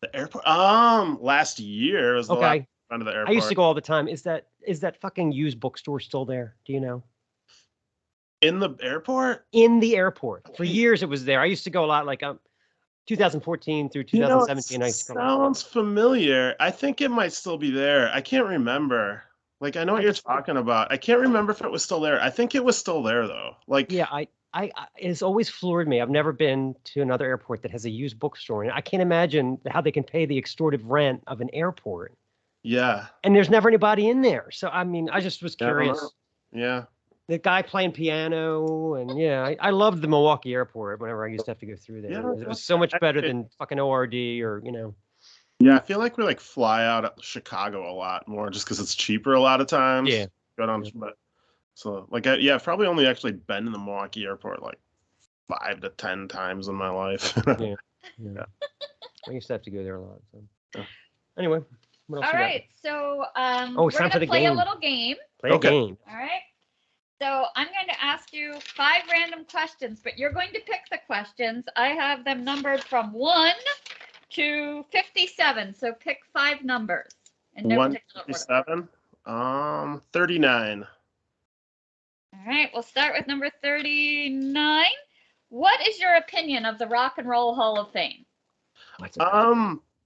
S8: The airport? Last year was the last time to the airport.
S1: I used to go all the time. Is that fucking used bookstore still there? Do you know?
S8: In the airport?
S1: In the airport. For years it was there. I used to go a lot, like 2014 through 2017.
S8: Sounds familiar. I think it might still be there. I can't remember. Like, I know what you're talking about. I can't remember if it was still there. I think it was still there though. Like,
S1: yeah, I it's always floored me. I've never been to another airport that has a used bookstore, and I can't imagine how they can pay the extortive rent of an airport.
S8: Yeah.
S1: And there's never anybody in there. So I mean, I just was curious.
S8: Yeah.
S1: The guy playing piano, and I loved the Milwaukee Airport whenever I used to have to go through there.
S8: Yeah,
S1: it was so much better than fucking ORD or
S8: Yeah, I feel like we like fly out of Chicago a lot more just because it's cheaper a lot of times.
S1: Yeah.
S8: But so like I've probably only actually been in the Milwaukee Airport like 5 to 10 times in my life.
S1: Yeah. I used to have to go there a lot. So. Anyway, what else
S2: All
S1: you got?
S2: right, so
S1: it's
S2: we're
S1: time for
S2: gonna
S1: the
S2: play
S1: game.
S2: a little game.
S1: Play a game.
S2: All right. So I'm going to ask you 5 random questions, but you're going to pick the questions. I have them numbered from 1 to 57. So pick 5 numbers in no particular order.
S8: 157. 39.
S2: All right, we'll start with number 39. What is your opinion of the Rock and Roll Hall of Fame?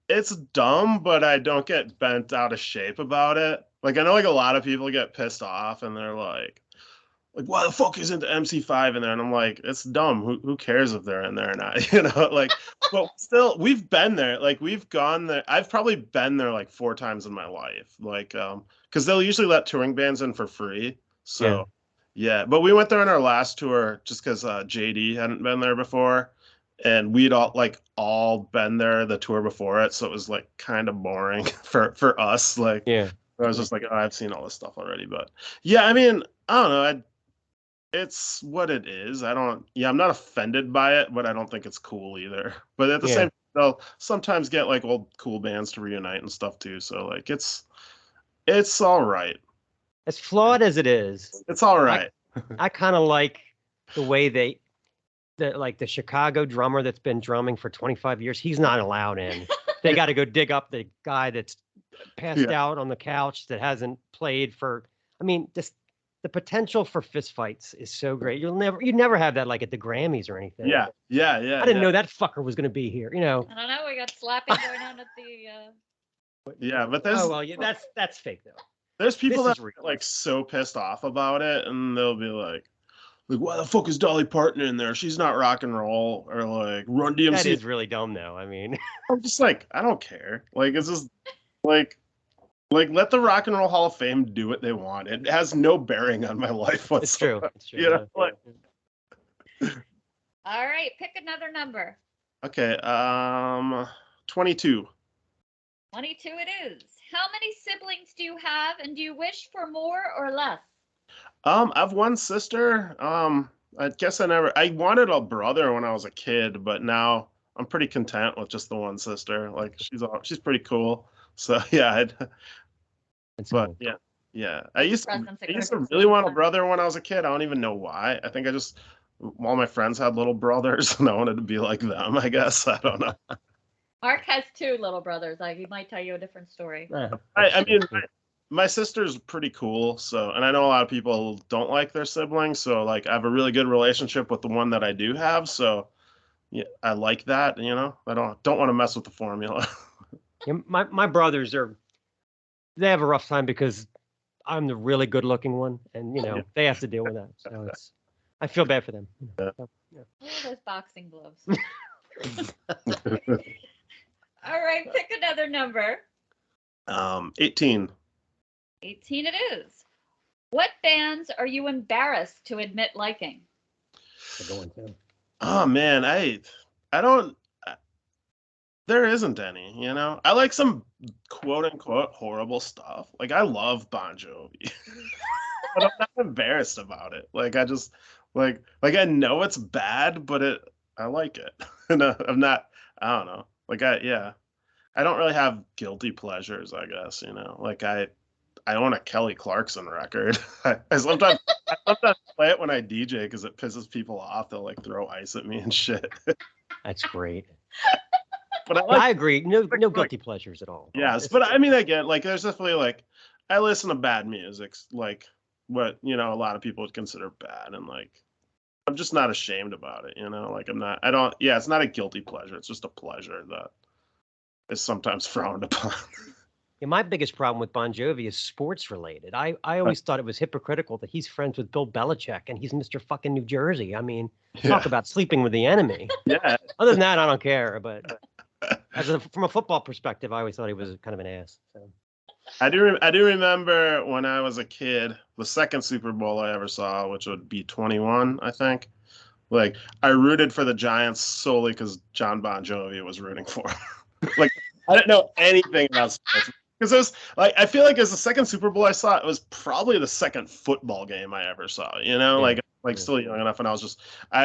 S8: It's dumb, but I don't get bent out of shape about it. Like I know like a lot of people get pissed off and they're like why the fuck isn't the MC5 in there? And I'm like, it's dumb. Who cares if they're in there or not? Like, but still, we've been there. Like, we've gone there. I've probably been there like 4 times in my life. Like, because they'll usually let touring bands in for free. So, yeah. But we went there on our last tour just because JD hadn't been there before, and we'd all been there the tour before it. So it was like kind of boring for us. Like, I was just like, oh, I've seen all this stuff already. But yeah, I mean, I don't know. It's what it is. I'm not offended by it, but I don't think it's cool either. But at the same time, they'll sometimes get like old cool bands to reunite and stuff too. So like It's all right.
S1: As flawed as it is,
S8: It's all right.
S1: I kind of like the way the Chicago drummer that's been drumming for 25 years. He's not allowed in. They got to go dig up the guy that's passed out on the couch that hasn't played for. I mean, the potential for fistfights is so great. You'd never have that like at the Grammys or anything.
S8: Yeah.
S1: I didn't know that fucker was going to be here. You know.
S2: I don't know. We got slapping going on at the.
S8: Yeah, but there's.
S1: Oh well, yeah, that's fake though.
S8: There's people
S1: This
S8: that
S1: is
S8: are
S1: real.
S8: like so pissed off about it, and they'll be like, why the fuck is Dolly Parton in there? She's not rock and roll, or like Run DMC.
S1: That is really dumb, though. I mean,
S8: I'm just like, I don't care. Like, it's just like let the Rock and Roll Hall of Fame do what they want. It has no bearing on my life whatsoever.
S1: it's true. It's true.
S8: You know, like,
S2: All right, pick another number.
S8: okay, 22.
S2: 22 it is. How many siblings do you have, and do you wish for more or less?
S8: I have one sister. I guess I wanted a brother when I was a kid, but now I'm pretty content with just the one sister. Like she's pretty cool. So yeah,
S1: That's
S8: but
S1: cool.
S8: yeah. I used
S2: Presents at
S8: to
S2: Christmas
S8: really want a
S2: time.
S8: brother when I was a kid. I don't even know why. I think all my friends had little brothers, and I wanted to be like them. I guess I don't know.
S2: Mark has 2 little brothers. Like he might tell you a different story.
S8: I mean, my sister's pretty cool. So, and I know a lot of people don't like their siblings. So, like, I have a really good relationship with the one that I do have. So, yeah, I like that. You know, I don't want to mess with the formula.
S1: Yeah, my brothers they have a rough time because I'm the really good looking one, and they have to deal with that. So I feel bad for them.
S2: Oh, those boxing gloves. All right, pick another number.
S8: 18.
S2: 18 it is. What bands are you embarrassed to admit liking?
S8: Oh man, I don't. There isn't any. You know, I like some quote unquote horrible stuff. Like I love Bon Jovi, but I'm not embarrassed about it. Like I just like I know it's bad, but I like it. And I'm not. I don't know. Like I don't really have guilty pleasures. I guess Like I own a Kelly Clarkson record. I sometimes play it when I DJ because it pisses people off. They'll like throw ice at me and shit.
S1: That's great.
S8: But
S1: I agree. No guilty pleasures at all.
S8: Yes, but I mean, again, like there's definitely like I listen to bad music, like what a lot of people would consider bad, and like I'm just not ashamed about it. Like it's not a guilty pleasure. It's just a pleasure that is sometimes frowned upon.
S1: Yeah, my biggest problem with Bon Jovi is sports related. I always thought it was hypocritical that he's friends with Bill Belichick and he's Mr. fucking New Jersey. I mean, talk about sleeping with the enemy.
S8: Yeah.
S1: Other than that, I don't care. But from a football perspective, I always thought he was kind of an ass. So.
S8: I do remember when I was a kid, the second Super Bowl I ever saw, which would be 21, I think. Like I rooted for the Giants solely because John Bon Jovi was rooting for him. Like I didn't know anything about sports. Because it was like I feel like as the second Super Bowl I saw, it was probably the second football game I ever saw. Like still young enough, and I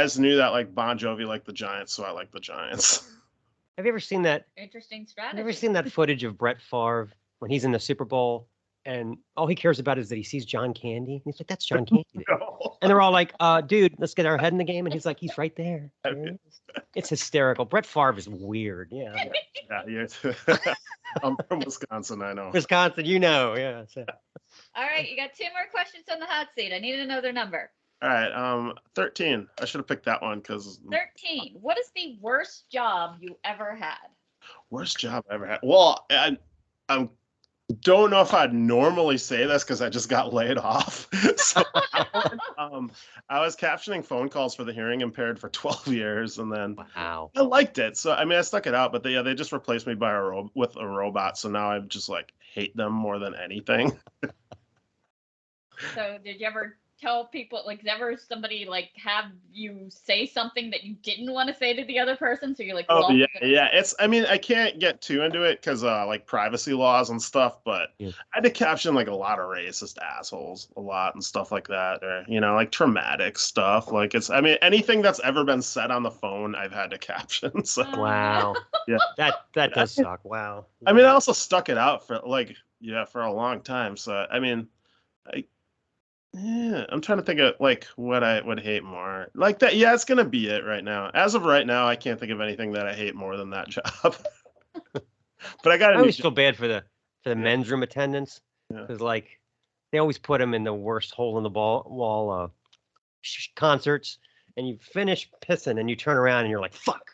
S8: just knew that like Bon Jovi liked the Giants, so I like the Giants.
S1: Have you ever seen that?
S2: Interesting
S1: Have
S2: strategy.
S1: you ever seen that footage of Brett Favre when he's in the Super Bowl and all he cares about is that he sees John Candy? And he's like, "That's John Candy."
S8: No.
S1: And they're all like, "Dude, let's get our head in the game." And he's like, "He's right there." It's hysterical. Brett Favre is weird. Yeah.
S8: Yeah, I'm from Wisconsin, I know.
S1: Wisconsin, yeah. So.
S2: All right, you got 2 more questions on the hot seat. I need another number.
S8: All right, 13. I should have picked that one because
S2: 13. What is the worst job you ever had?
S8: worst job I ever had. Well, I don't know if I'd normally say this because I just got laid off. So I was captioning phone calls for the hearing impaired for 12 years, and then
S1: wow,
S8: I liked it. So I mean, I stuck it out, but they just replaced me by with a robot. So now I just like hate them more than anything.
S2: So did you ever tell people, like, ever somebody like have you say something that you didn't want to say to the other person? So you're like,
S8: oh yeah. It's, I mean, I can't get too into it because like privacy laws and stuff, but I had to caption like a lot of racist assholes a lot and stuff like that, or like traumatic stuff. Like I mean, anything that's ever been said on the phone, I've had to caption. So
S1: wow,
S8: yeah,
S1: that does suck. Wow.
S8: I mean, I also stuck it out for like yeah, for a long time. So I mean, I'm trying to think of like what I would hate more. Like that, yeah, it's gonna be it right now. As of right now, I can't think of anything that I hate more than that job. But I got
S1: I
S8: a new
S1: always
S8: job.
S1: feel bad for the
S8: Yeah.
S1: men's room attendants
S8: Yeah.
S1: because like they always put them in the worst hole in the wall concerts, and you finish pissing and you turn around and you're like fuck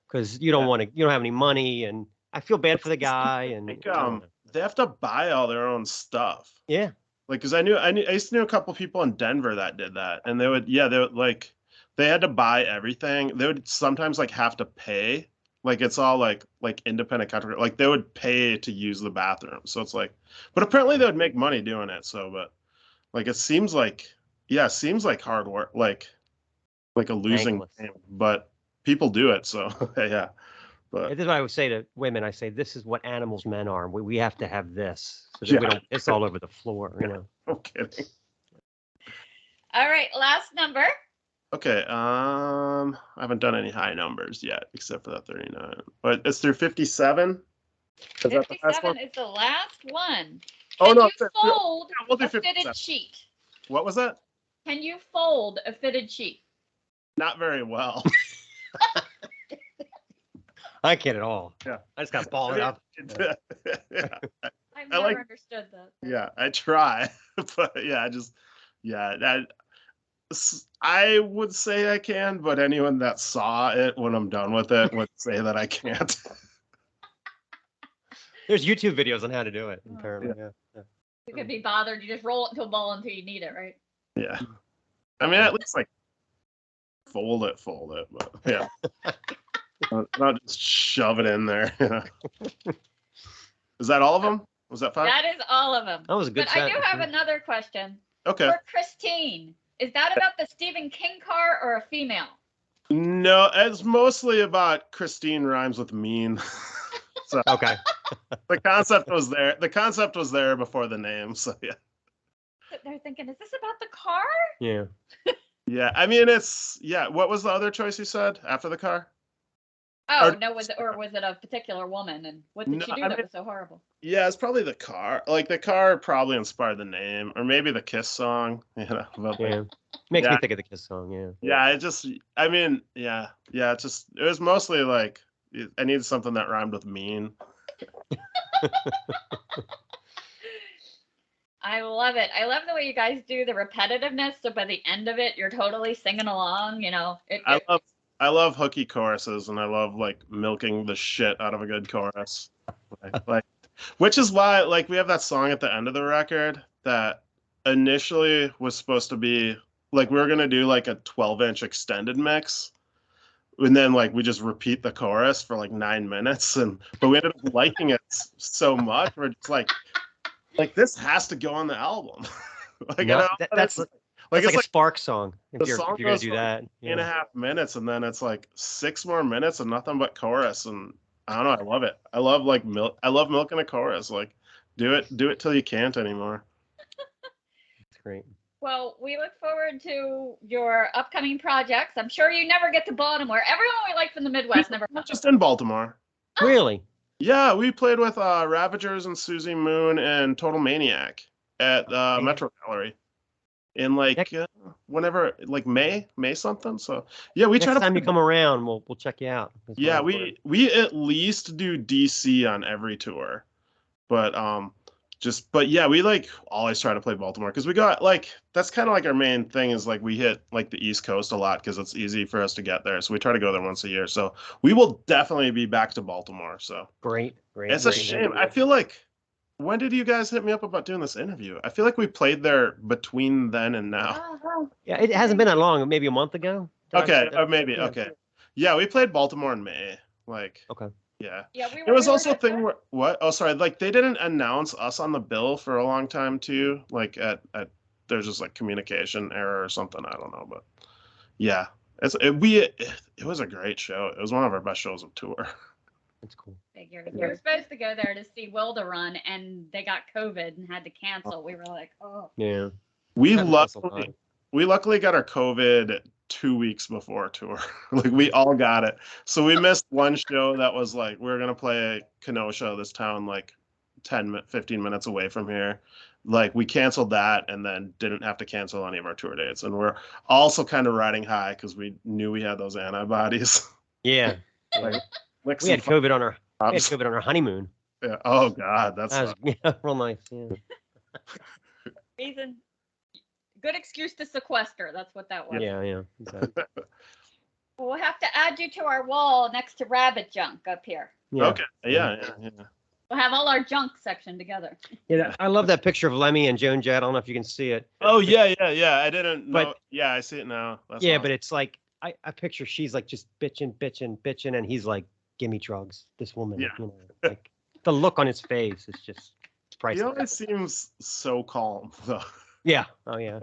S1: because you don't want to, you don't have any money, and I feel bad for the guy. And
S8: I think,
S1: I don't know.
S8: they have to buy all their own stuff.
S1: Yeah,
S8: Like, cause I used to know a couple people in Denver that did that, and they would like, they had to buy everything. They would sometimes like have to pay, like it's all like independent contractor, like they would pay to use the bathroom. So it's like, but apparently they would make money doing it. So, but like it seems like, yeah, it seems like hard work, like a losing
S1: Thankless.
S8: game, but people do it. So yeah, but
S1: this is what I would say to women. I say this is what animals men are. We have to have this so that we
S8: Yeah.
S1: don't piss all over the floor. You know.
S8: no kidding.
S2: All right, last number.
S8: Okay, I haven't done any high numbers yet, except for that 39. But it's through 57. Is that the last
S2: 57
S8: one?
S2: is the last one.
S8: Oh
S2: Can
S8: no,
S2: you fold
S8: we'll do
S2: a fitted
S8: 57.
S2: sheet?
S8: What was that?
S2: Can you fold a fitted sheet?
S8: Not very well.
S1: I can't at all.
S8: Yeah.
S1: I just got to ball it up.
S8: yeah,
S2: I've
S8: I
S2: never
S8: like-
S2: understood that.
S8: yeah, I try, but yeah, I would say I can, but anyone that saw it when I'm done with it would say that I can't.
S1: There's YouTube videos on how to do it. Apparently, yeah.
S2: You could be bothered. You just roll it into a ball until you need it, right?
S8: Yeah, I mean at least like fold it, but yeah. Not just shove it in there. Is that all of them? Was that 5?
S2: That is all of them.
S1: That was a good
S2: But I do
S1: set.
S2: have another question
S8: Okay.
S2: for Christine. Is that about the Stephen King car or a female?
S8: No, it's mostly about Christine rhymes with mean. So
S1: Okay.
S8: the concept was there. The concept was there before the name. So yeah.
S2: They're thinking, is this about the car?
S1: Yeah.
S8: Yeah. I mean, what was the other choice you said after the car?
S2: Oh,
S8: Or-
S2: no, was it a particular woman? And what did
S8: No,
S2: she do
S8: I
S2: that
S8: mean-
S2: was so horrible?
S8: Yeah, it's probably the car. Like the car probably inspired the name, or maybe the Kiss song. You know. But,
S1: Yeah. Makes me
S8: Yeah.
S1: think of the Kiss song. Yeah.
S8: Yeah. It was mostly like I needed something that rhymed with mean.
S2: I love it. I love the way you guys do the repetitiveness. So by the end of it, you're totally singing along. You know,
S8: I love hooky choruses, and I love like milking the shit out of a good chorus. Like, which is why like we have that song at the end of the record that initially was supposed to be like we were gonna do like a 12-inch extended mix, and then like we just repeat the chorus for like 9 minutes, but we ended up liking it so much we're just like this has to go on the album. Like
S1: No,
S8: you know,
S1: that's
S8: it's
S1: like
S8: it's
S1: a Spark song.
S8: the
S1: If you're
S8: song
S1: gonna
S8: goes
S1: do
S8: for
S1: that.
S8: 3.5 minutes, and then it's like 6 more minutes and nothing but chorus, and I don't know, I love it. I love like I love milking a chorus. Like do it till you can't anymore.
S1: It's great.
S2: well, we look forward to your upcoming projects. I'm sure you never get to Baltimore. Everyone we like from the Midwest never
S8: We're
S2: comes.
S8: just in Baltimore.
S1: Really?
S8: Yeah, we played with Ravagers and Susie Moon and Total Maniac at Metro Gallery in like whenever, like May something. So yeah, we try
S1: Next
S8: to.
S1: time you come around, we'll check you out. That's
S8: Yeah,
S1: what I'm
S8: we at least do DC on every tour, but yeah, we like always try to play Baltimore because we got like that's kind of like our main thing is like we hit like the East Coast a lot because it's easy for us to get there. So we try to go there once a year. So we will definitely be back to Baltimore. So
S1: great.
S8: it's a shame. I feel like when did you guys hit me up about doing this interview? I feel like we played there between then and now.
S1: Yeah, it hasn't been that long. Maybe a month ago.
S8: Okay, or maybe
S1: yeah.
S8: okay. Yeah, we played Baltimore in May. Like
S1: Okay.
S8: yeah.
S2: Yeah,
S8: It was also a thing where what? Oh, sorry. Like they didn't announce us on the bill for a long time too. Like at there's just like communication error or something. I don't know, but yeah, it was a great show. It was one of our best shows of tour.
S1: That's cool.
S2: Figured. We were supposed to go there to see Wilda run, and they got COVID and had to cancel. We were like, oh.
S1: Yeah.
S8: We
S1: Happens to us a lot.
S8: luckily got our COVID 2 weeks before tour. Like we all got it. So we missed one show that was like we were gonna play Kenosha, this town like 15 minutes away from here. Like we canceled that and then didn't have to cancel any of our tour dates. And we're also kind of riding high because we knew we had those antibodies.
S1: Yeah.
S8: Like
S1: We had COVID on our honeymoon.
S8: Yeah. Oh God, that's
S1: That was real nice. Yeah.
S6: Reason. Good excuse to sequester. That's what that was.
S1: Yeah. Exactly.
S6: We'll have to add you to our wall next to rabbit junk up here.
S1: Yeah.
S8: Okay. Yeah.
S6: We'll have all our junk section together.
S1: Yeah. I love that picture of Lemmy and Joan Jett. I don't know if you can see it.
S8: Oh yeah. I didn't know.
S1: But-
S8: Yeah, I see it now. That's
S1: Yeah,
S8: awesome.
S1: but it's like I picture she's like just bitching, and he's like, "Give me drugs." This woman,
S8: Yeah.
S1: you know, like the look on his face is just
S8: He
S1: priceless.
S8: always seems so calm though.
S1: Yeah. Oh yeah.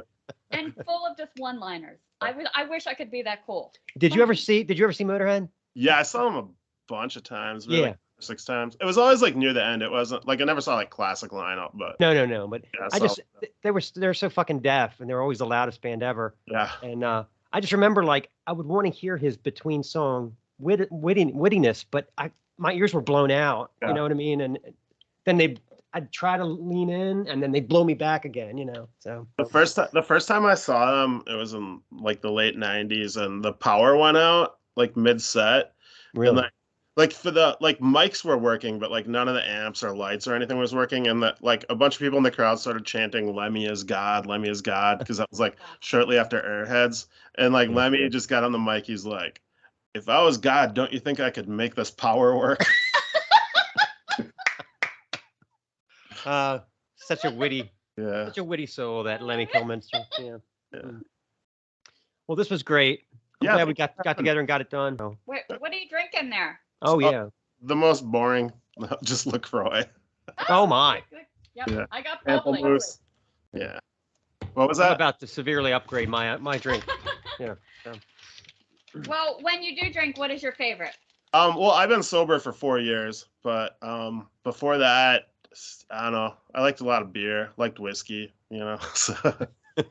S6: And full of just one-liners. I wish I could be that cool.
S1: Did you ever see Motorhead?
S8: Yeah, I saw him a bunch of times. Maybe
S1: Yeah.
S8: like 6 times. It was always like near the end. It wasn't like I never saw like classic lineup, but
S1: No. But
S8: yeah,
S1: I
S8: saw
S1: just they're so fucking deaf, and they were always the loudest band ever.
S8: yeah.
S1: And I just remember like I would want to hear his between song wittiness, but my ears were blown out.
S8: Yeah.
S1: You know what I mean? And then I'd try to lean in, and then they'd blow me back again. You know. So
S8: The first time I saw them, it was in like the late 90s, and the power went out like mid set.
S1: really,
S8: Like for the like mics were working, but like none of the amps or lights or anything was working, and that like a bunch of people in the crowd started chanting "Lemmy is God, Lemmy is God," because that was like shortly after Airheads, and like Lemmy just got on the mic. He's like, "If I was God, don't you think I could make this power work?"
S1: such a witty soul, that Lemmy Kilminster. Yeah.
S8: Yeah.
S1: Well, this was great. I'm
S8: Yeah,
S1: glad we got together and got it done.
S6: What are you drinking there?
S1: Oh yeah.
S8: The most boring, just LaCroix.
S1: Oh my.
S6: Yep,
S8: Yeah.
S6: I got
S8: Ample
S6: Pamplemousse.
S8: Moose. Yeah. What was
S1: I'm
S8: that?
S1: about to severely upgrade my drink. Yeah.
S6: Well, when you do drink, what is your favorite?
S8: Well, I've been sober for 4 years, but before that, I don't know. I liked a lot of beer, liked whiskey, you know. So,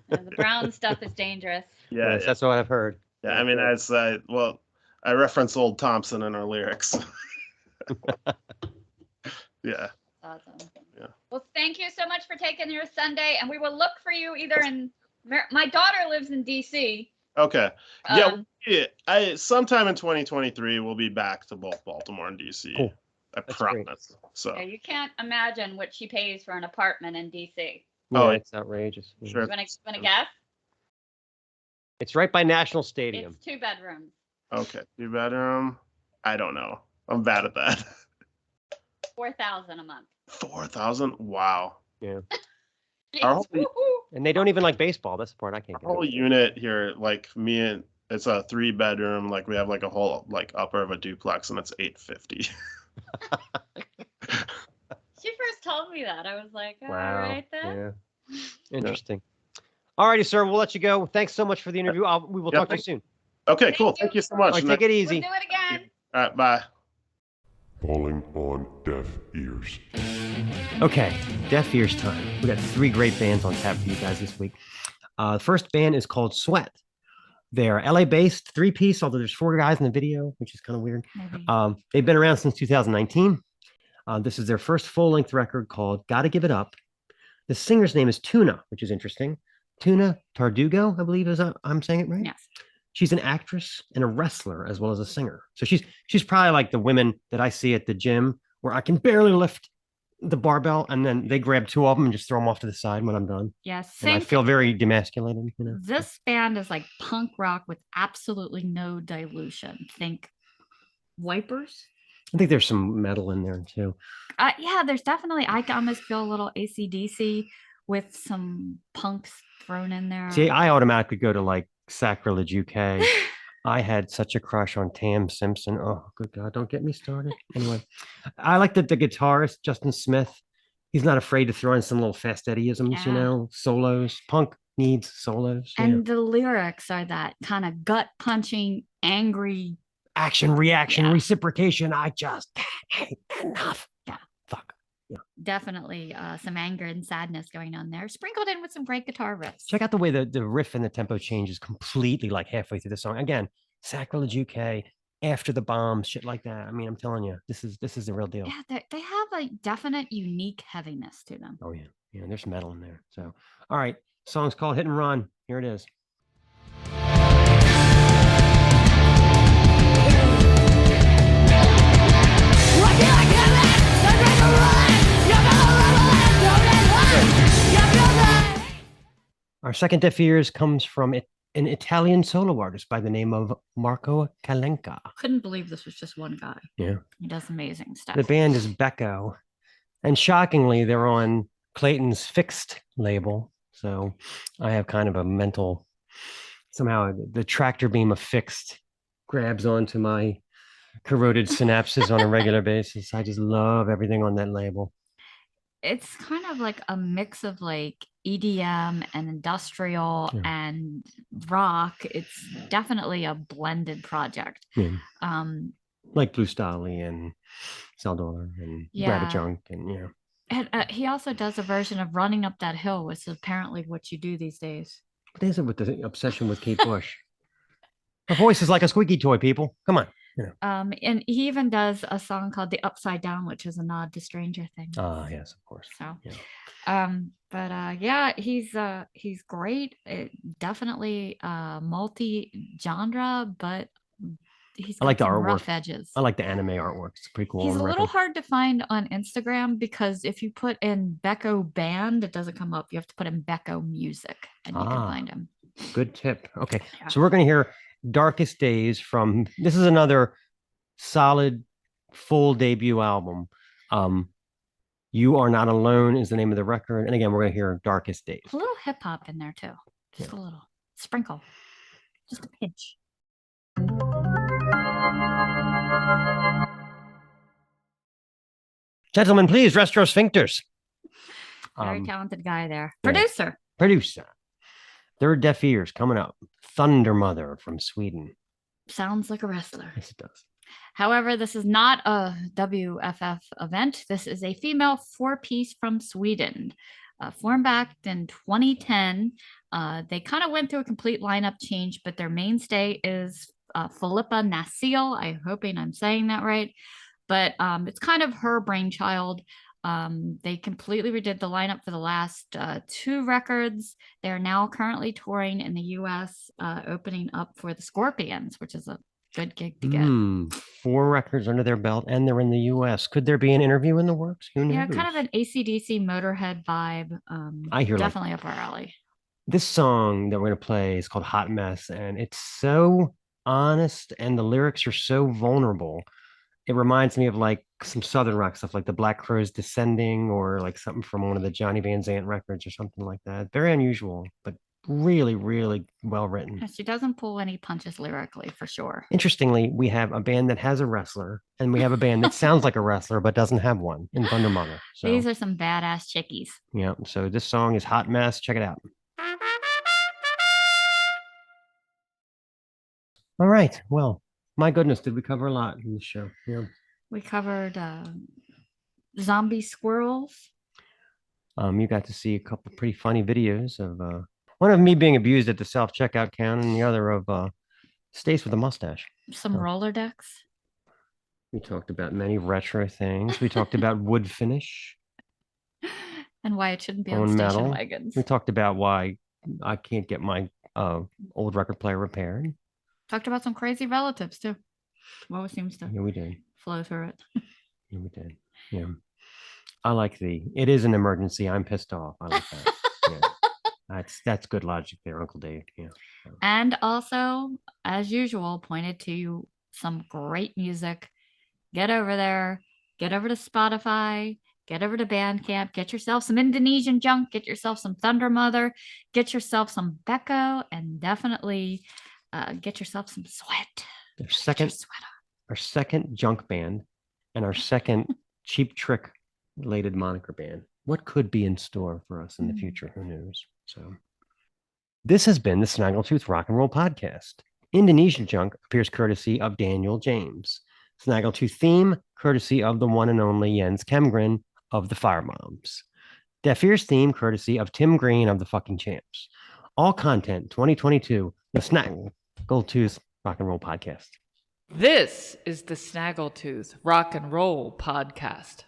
S6: The brown stuff is dangerous.
S8: yeah,
S1: Yes, that's what I've heard.
S8: yeah. I mean, I reference old Thompson in our lyrics. Yeah.
S6: Awesome.
S8: Yeah.
S6: Well, thank you so much for taking your Sunday, and we will look for you either in. My daughter lives in DC.
S8: Okay. Yeah.
S6: Um,
S8: Sometime in 2023, we'll be back to both Baltimore and DC.
S1: Cool.
S8: I
S1: That's great.
S8: promise. So.
S6: yeah, you can't imagine what she pays for an apartment in DC.
S1: Yeah,
S8: Oh,
S1: it's outrageous. Yeah.
S8: Sure.
S6: You want to guess?
S1: It's right by National Stadium.
S6: It's 2 bedrooms.
S8: Okay. 2-bedroom. I don't know. I'm bad at that.
S6: $4,000 a month.
S8: 4,000. Wow.
S1: Yeah.
S8: Our whole-
S6: Woo-hoo.
S1: And they don't even like baseball. That's the part I can't get.
S8: Whole
S1: over.
S8: unit here, like me and it's a 3-bedroom. Like we have like a whole like upper of a duplex, and it's $850.
S6: She first told me that. I was like, all
S1: Wow.
S6: right then.
S1: Yeah. Interesting. All righty, sir. We'll let you go. Thanks so much for the interview. We will
S8: Yeah,
S1: talk to you soon.
S8: Okay,
S6: Thank
S8: cool.
S6: you.
S8: Thank you so
S1: All
S8: much.
S1: right, take it
S6: We'll
S1: easy.
S6: do it again.
S8: All right, bye.
S9: Falling on deaf ears.
S1: Okay, Deaf Ears time. We got 3 great bands on tap for you guys this week. The first band is called Sweat. They're LA-based, 3-piece, although there's 4 guys in the video, which is kind of weird.
S2: Maybe.
S1: They've been around since 2019. This is their first full-length record called Gotta Give It Up. The singer's name is Tuna, which is interesting. Tuna Tardugo, I believe is I'm saying it right.
S2: Yes.
S1: She's an actress and a wrestler as well as a singer. So she's probably like the women that I see at the gym where I can barely lift the barbell, and then they grab 2 of them and just throw them off to the side when I'm done.
S2: Yes.
S1: And I feel very demasculated, you know.
S2: This band is like punk rock with absolutely no dilution. Think Wipers.
S1: I think there's some metal in there too.
S2: Yeah, there's definitely, I almost feel a little AC/DC with some punks thrown in there.
S1: See, I automatically go to like Sacrilege UK. I had such a crush on Tam Simpson. Oh, good God, don't get me started. Anyway, I like the guitarist, Justin Smith. He's not afraid to throw in some little fast Eddieisms,
S2: Yeah.
S1: you know, solos. Punk needs solos. you know.
S2: And the lyrics are that kind of gut punching, angry.
S1: Action, reaction,
S2: Yeah.
S1: reciprocation. I just can't enough.
S2: Yeah.
S1: Fuck.
S2: Definitely some anger and sadness going on there, sprinkled in with some great guitar riffs.
S1: Check out the way the riff and the tempo changes completely like halfway through the song. Again, Sacrilege UK, after the bomb, shit like that. I mean, I'm telling you, this is the real deal.
S2: Yeah, they have a definite unique heaviness to them.
S1: Oh yeah, yeah. There's metal in there. So, all right, song's called "Hit and Run." Here it is. Our second Deaf Ears comes from an Italian solo artist by the name of Marco Kalenka.
S2: Couldn't believe this was just one guy.
S1: Yeah.
S2: He does amazing stuff.
S1: The band is Becco. And shockingly, they're on Clayton's Fixed label. So I have kind of a mental, somehow the tractor beam of Fixed grabs onto my corroded synapses on a regular basis. I just love everything on that label.
S2: It's kind of like a mix of like EDM and industrial and rock. It's definitely a blended project.
S1: Yeah. Like Blue Stolly and Saldor and Rabbit Junk and
S2: And he also does a version of Running Up That Hill, which is apparently what you do these days.
S1: What is it with the obsession with Kate Bush? Her voice is like a squeaky toy, people. Come on.
S2: And he even does a song called The Upside Down, which is a nod to Stranger Things.
S1: Yes, of course.
S2: So,
S1: yeah.
S2: he's great. Definitely multi-genre, but he's got
S1: I like the
S2: some
S1: artwork.
S2: rough edges.
S1: I like the anime artwork. It's pretty cool.
S2: He's a little hard to find on Instagram because if you put in Becco Band, it doesn't come up. You have to put in Becco Music and you can find him.
S1: Good tip. Okay.
S2: Yeah.
S1: So we're going to hear Darkest Days from, this is another solid full debut album. You Are Not Alone is the name of the record. And again, we're going to hear Darkest Days.
S2: A little hip hop in there too. Just a little sprinkle. Just a pinch.
S1: Gentlemen, please rest your sphincters.
S2: Very talented guy there.
S1: Yeah. Producer. Third Deaf Ears coming up. Thunder Mother from Sweden.
S2: Sounds like a wrestler.
S1: Yes, it does.
S2: However, this is not a WFF event. This is a female four-piece from Sweden. Formed back in 2010. They kind of went through a complete lineup change, but their mainstay is Filippa Nasil. I'm hoping I'm saying that right. But it's kind of her brainchild. They completely redid the lineup for the last two records. They're now currently touring in the US, opening up for the Scorpions, which is a good gig to get.
S1: 4 records under their belt, and they're in the US. Could there be an interview in the works? Who knows?
S2: Yeah, kind of an AC/DC Motorhead vibe.
S1: I hear
S2: definitely up our alley.
S1: This song that we're going to play is called Hot Mess, and it's so honest, and the lyrics are so vulnerable. It reminds me of like some Southern rock stuff, like the Black Crowes Descending, or like something from one of the Johnny Van Zant records or something like that. Very unusual, but really, really well written.
S2: She doesn't pull any punches lyrically, for sure.
S1: Interestingly, we have a band that has a wrestler, and we have a band that sounds like a wrestler but doesn't have one in Thunder Mother. So,
S2: these are some badass chickies.
S1: Yeah. So this song is Hot Mess. Check it out. All right. Well, my goodness, did we cover a lot in the show? Yeah.
S2: We covered zombie squirrels.
S1: You got to see a couple pretty funny videos of one of me being abused at the self-checkout counter, and the other of Stace with a mustache.
S2: Some roller decks.
S1: We talked about many retro things. We talked about wood finish.
S2: And why it shouldn't be on station
S1: metal.
S2: wagons.
S1: We talked about why I can't get my old record player repaired.
S2: Talked about some crazy relatives too. What seems to
S1: we did.
S2: flow through it.
S1: Yeah, we did. Yeah. I like it is an emergency. I'm pissed off. I like that. Yeah. That's good logic there, Uncle Dave. Yeah.
S2: And also, as usual, pointed to some great music. Get over there. Get over to Spotify. Get over to Bandcamp. Get yourself some Indonesian Junk. Get yourself some Thunder Mother. Get yourself some Becco, and definitely get yourself some sweat.
S1: Our second junk band, and our second Cheap Trick related moniker band. What could be in store for us in the future? Who knows? So this has been the Snaggletooth Rock and Roll Podcast. Indonesian Junk appears courtesy of Daniel James. Snaggletooth theme courtesy of the one and only Jens Kemgren of the Firebombs. Deaf Ears theme courtesy of Tim Green of the Fucking Champs. All content 2022, the Snaggletooth Rock and Roll Podcast.
S3: This is the Snaggletooth Rock and Roll Podcast.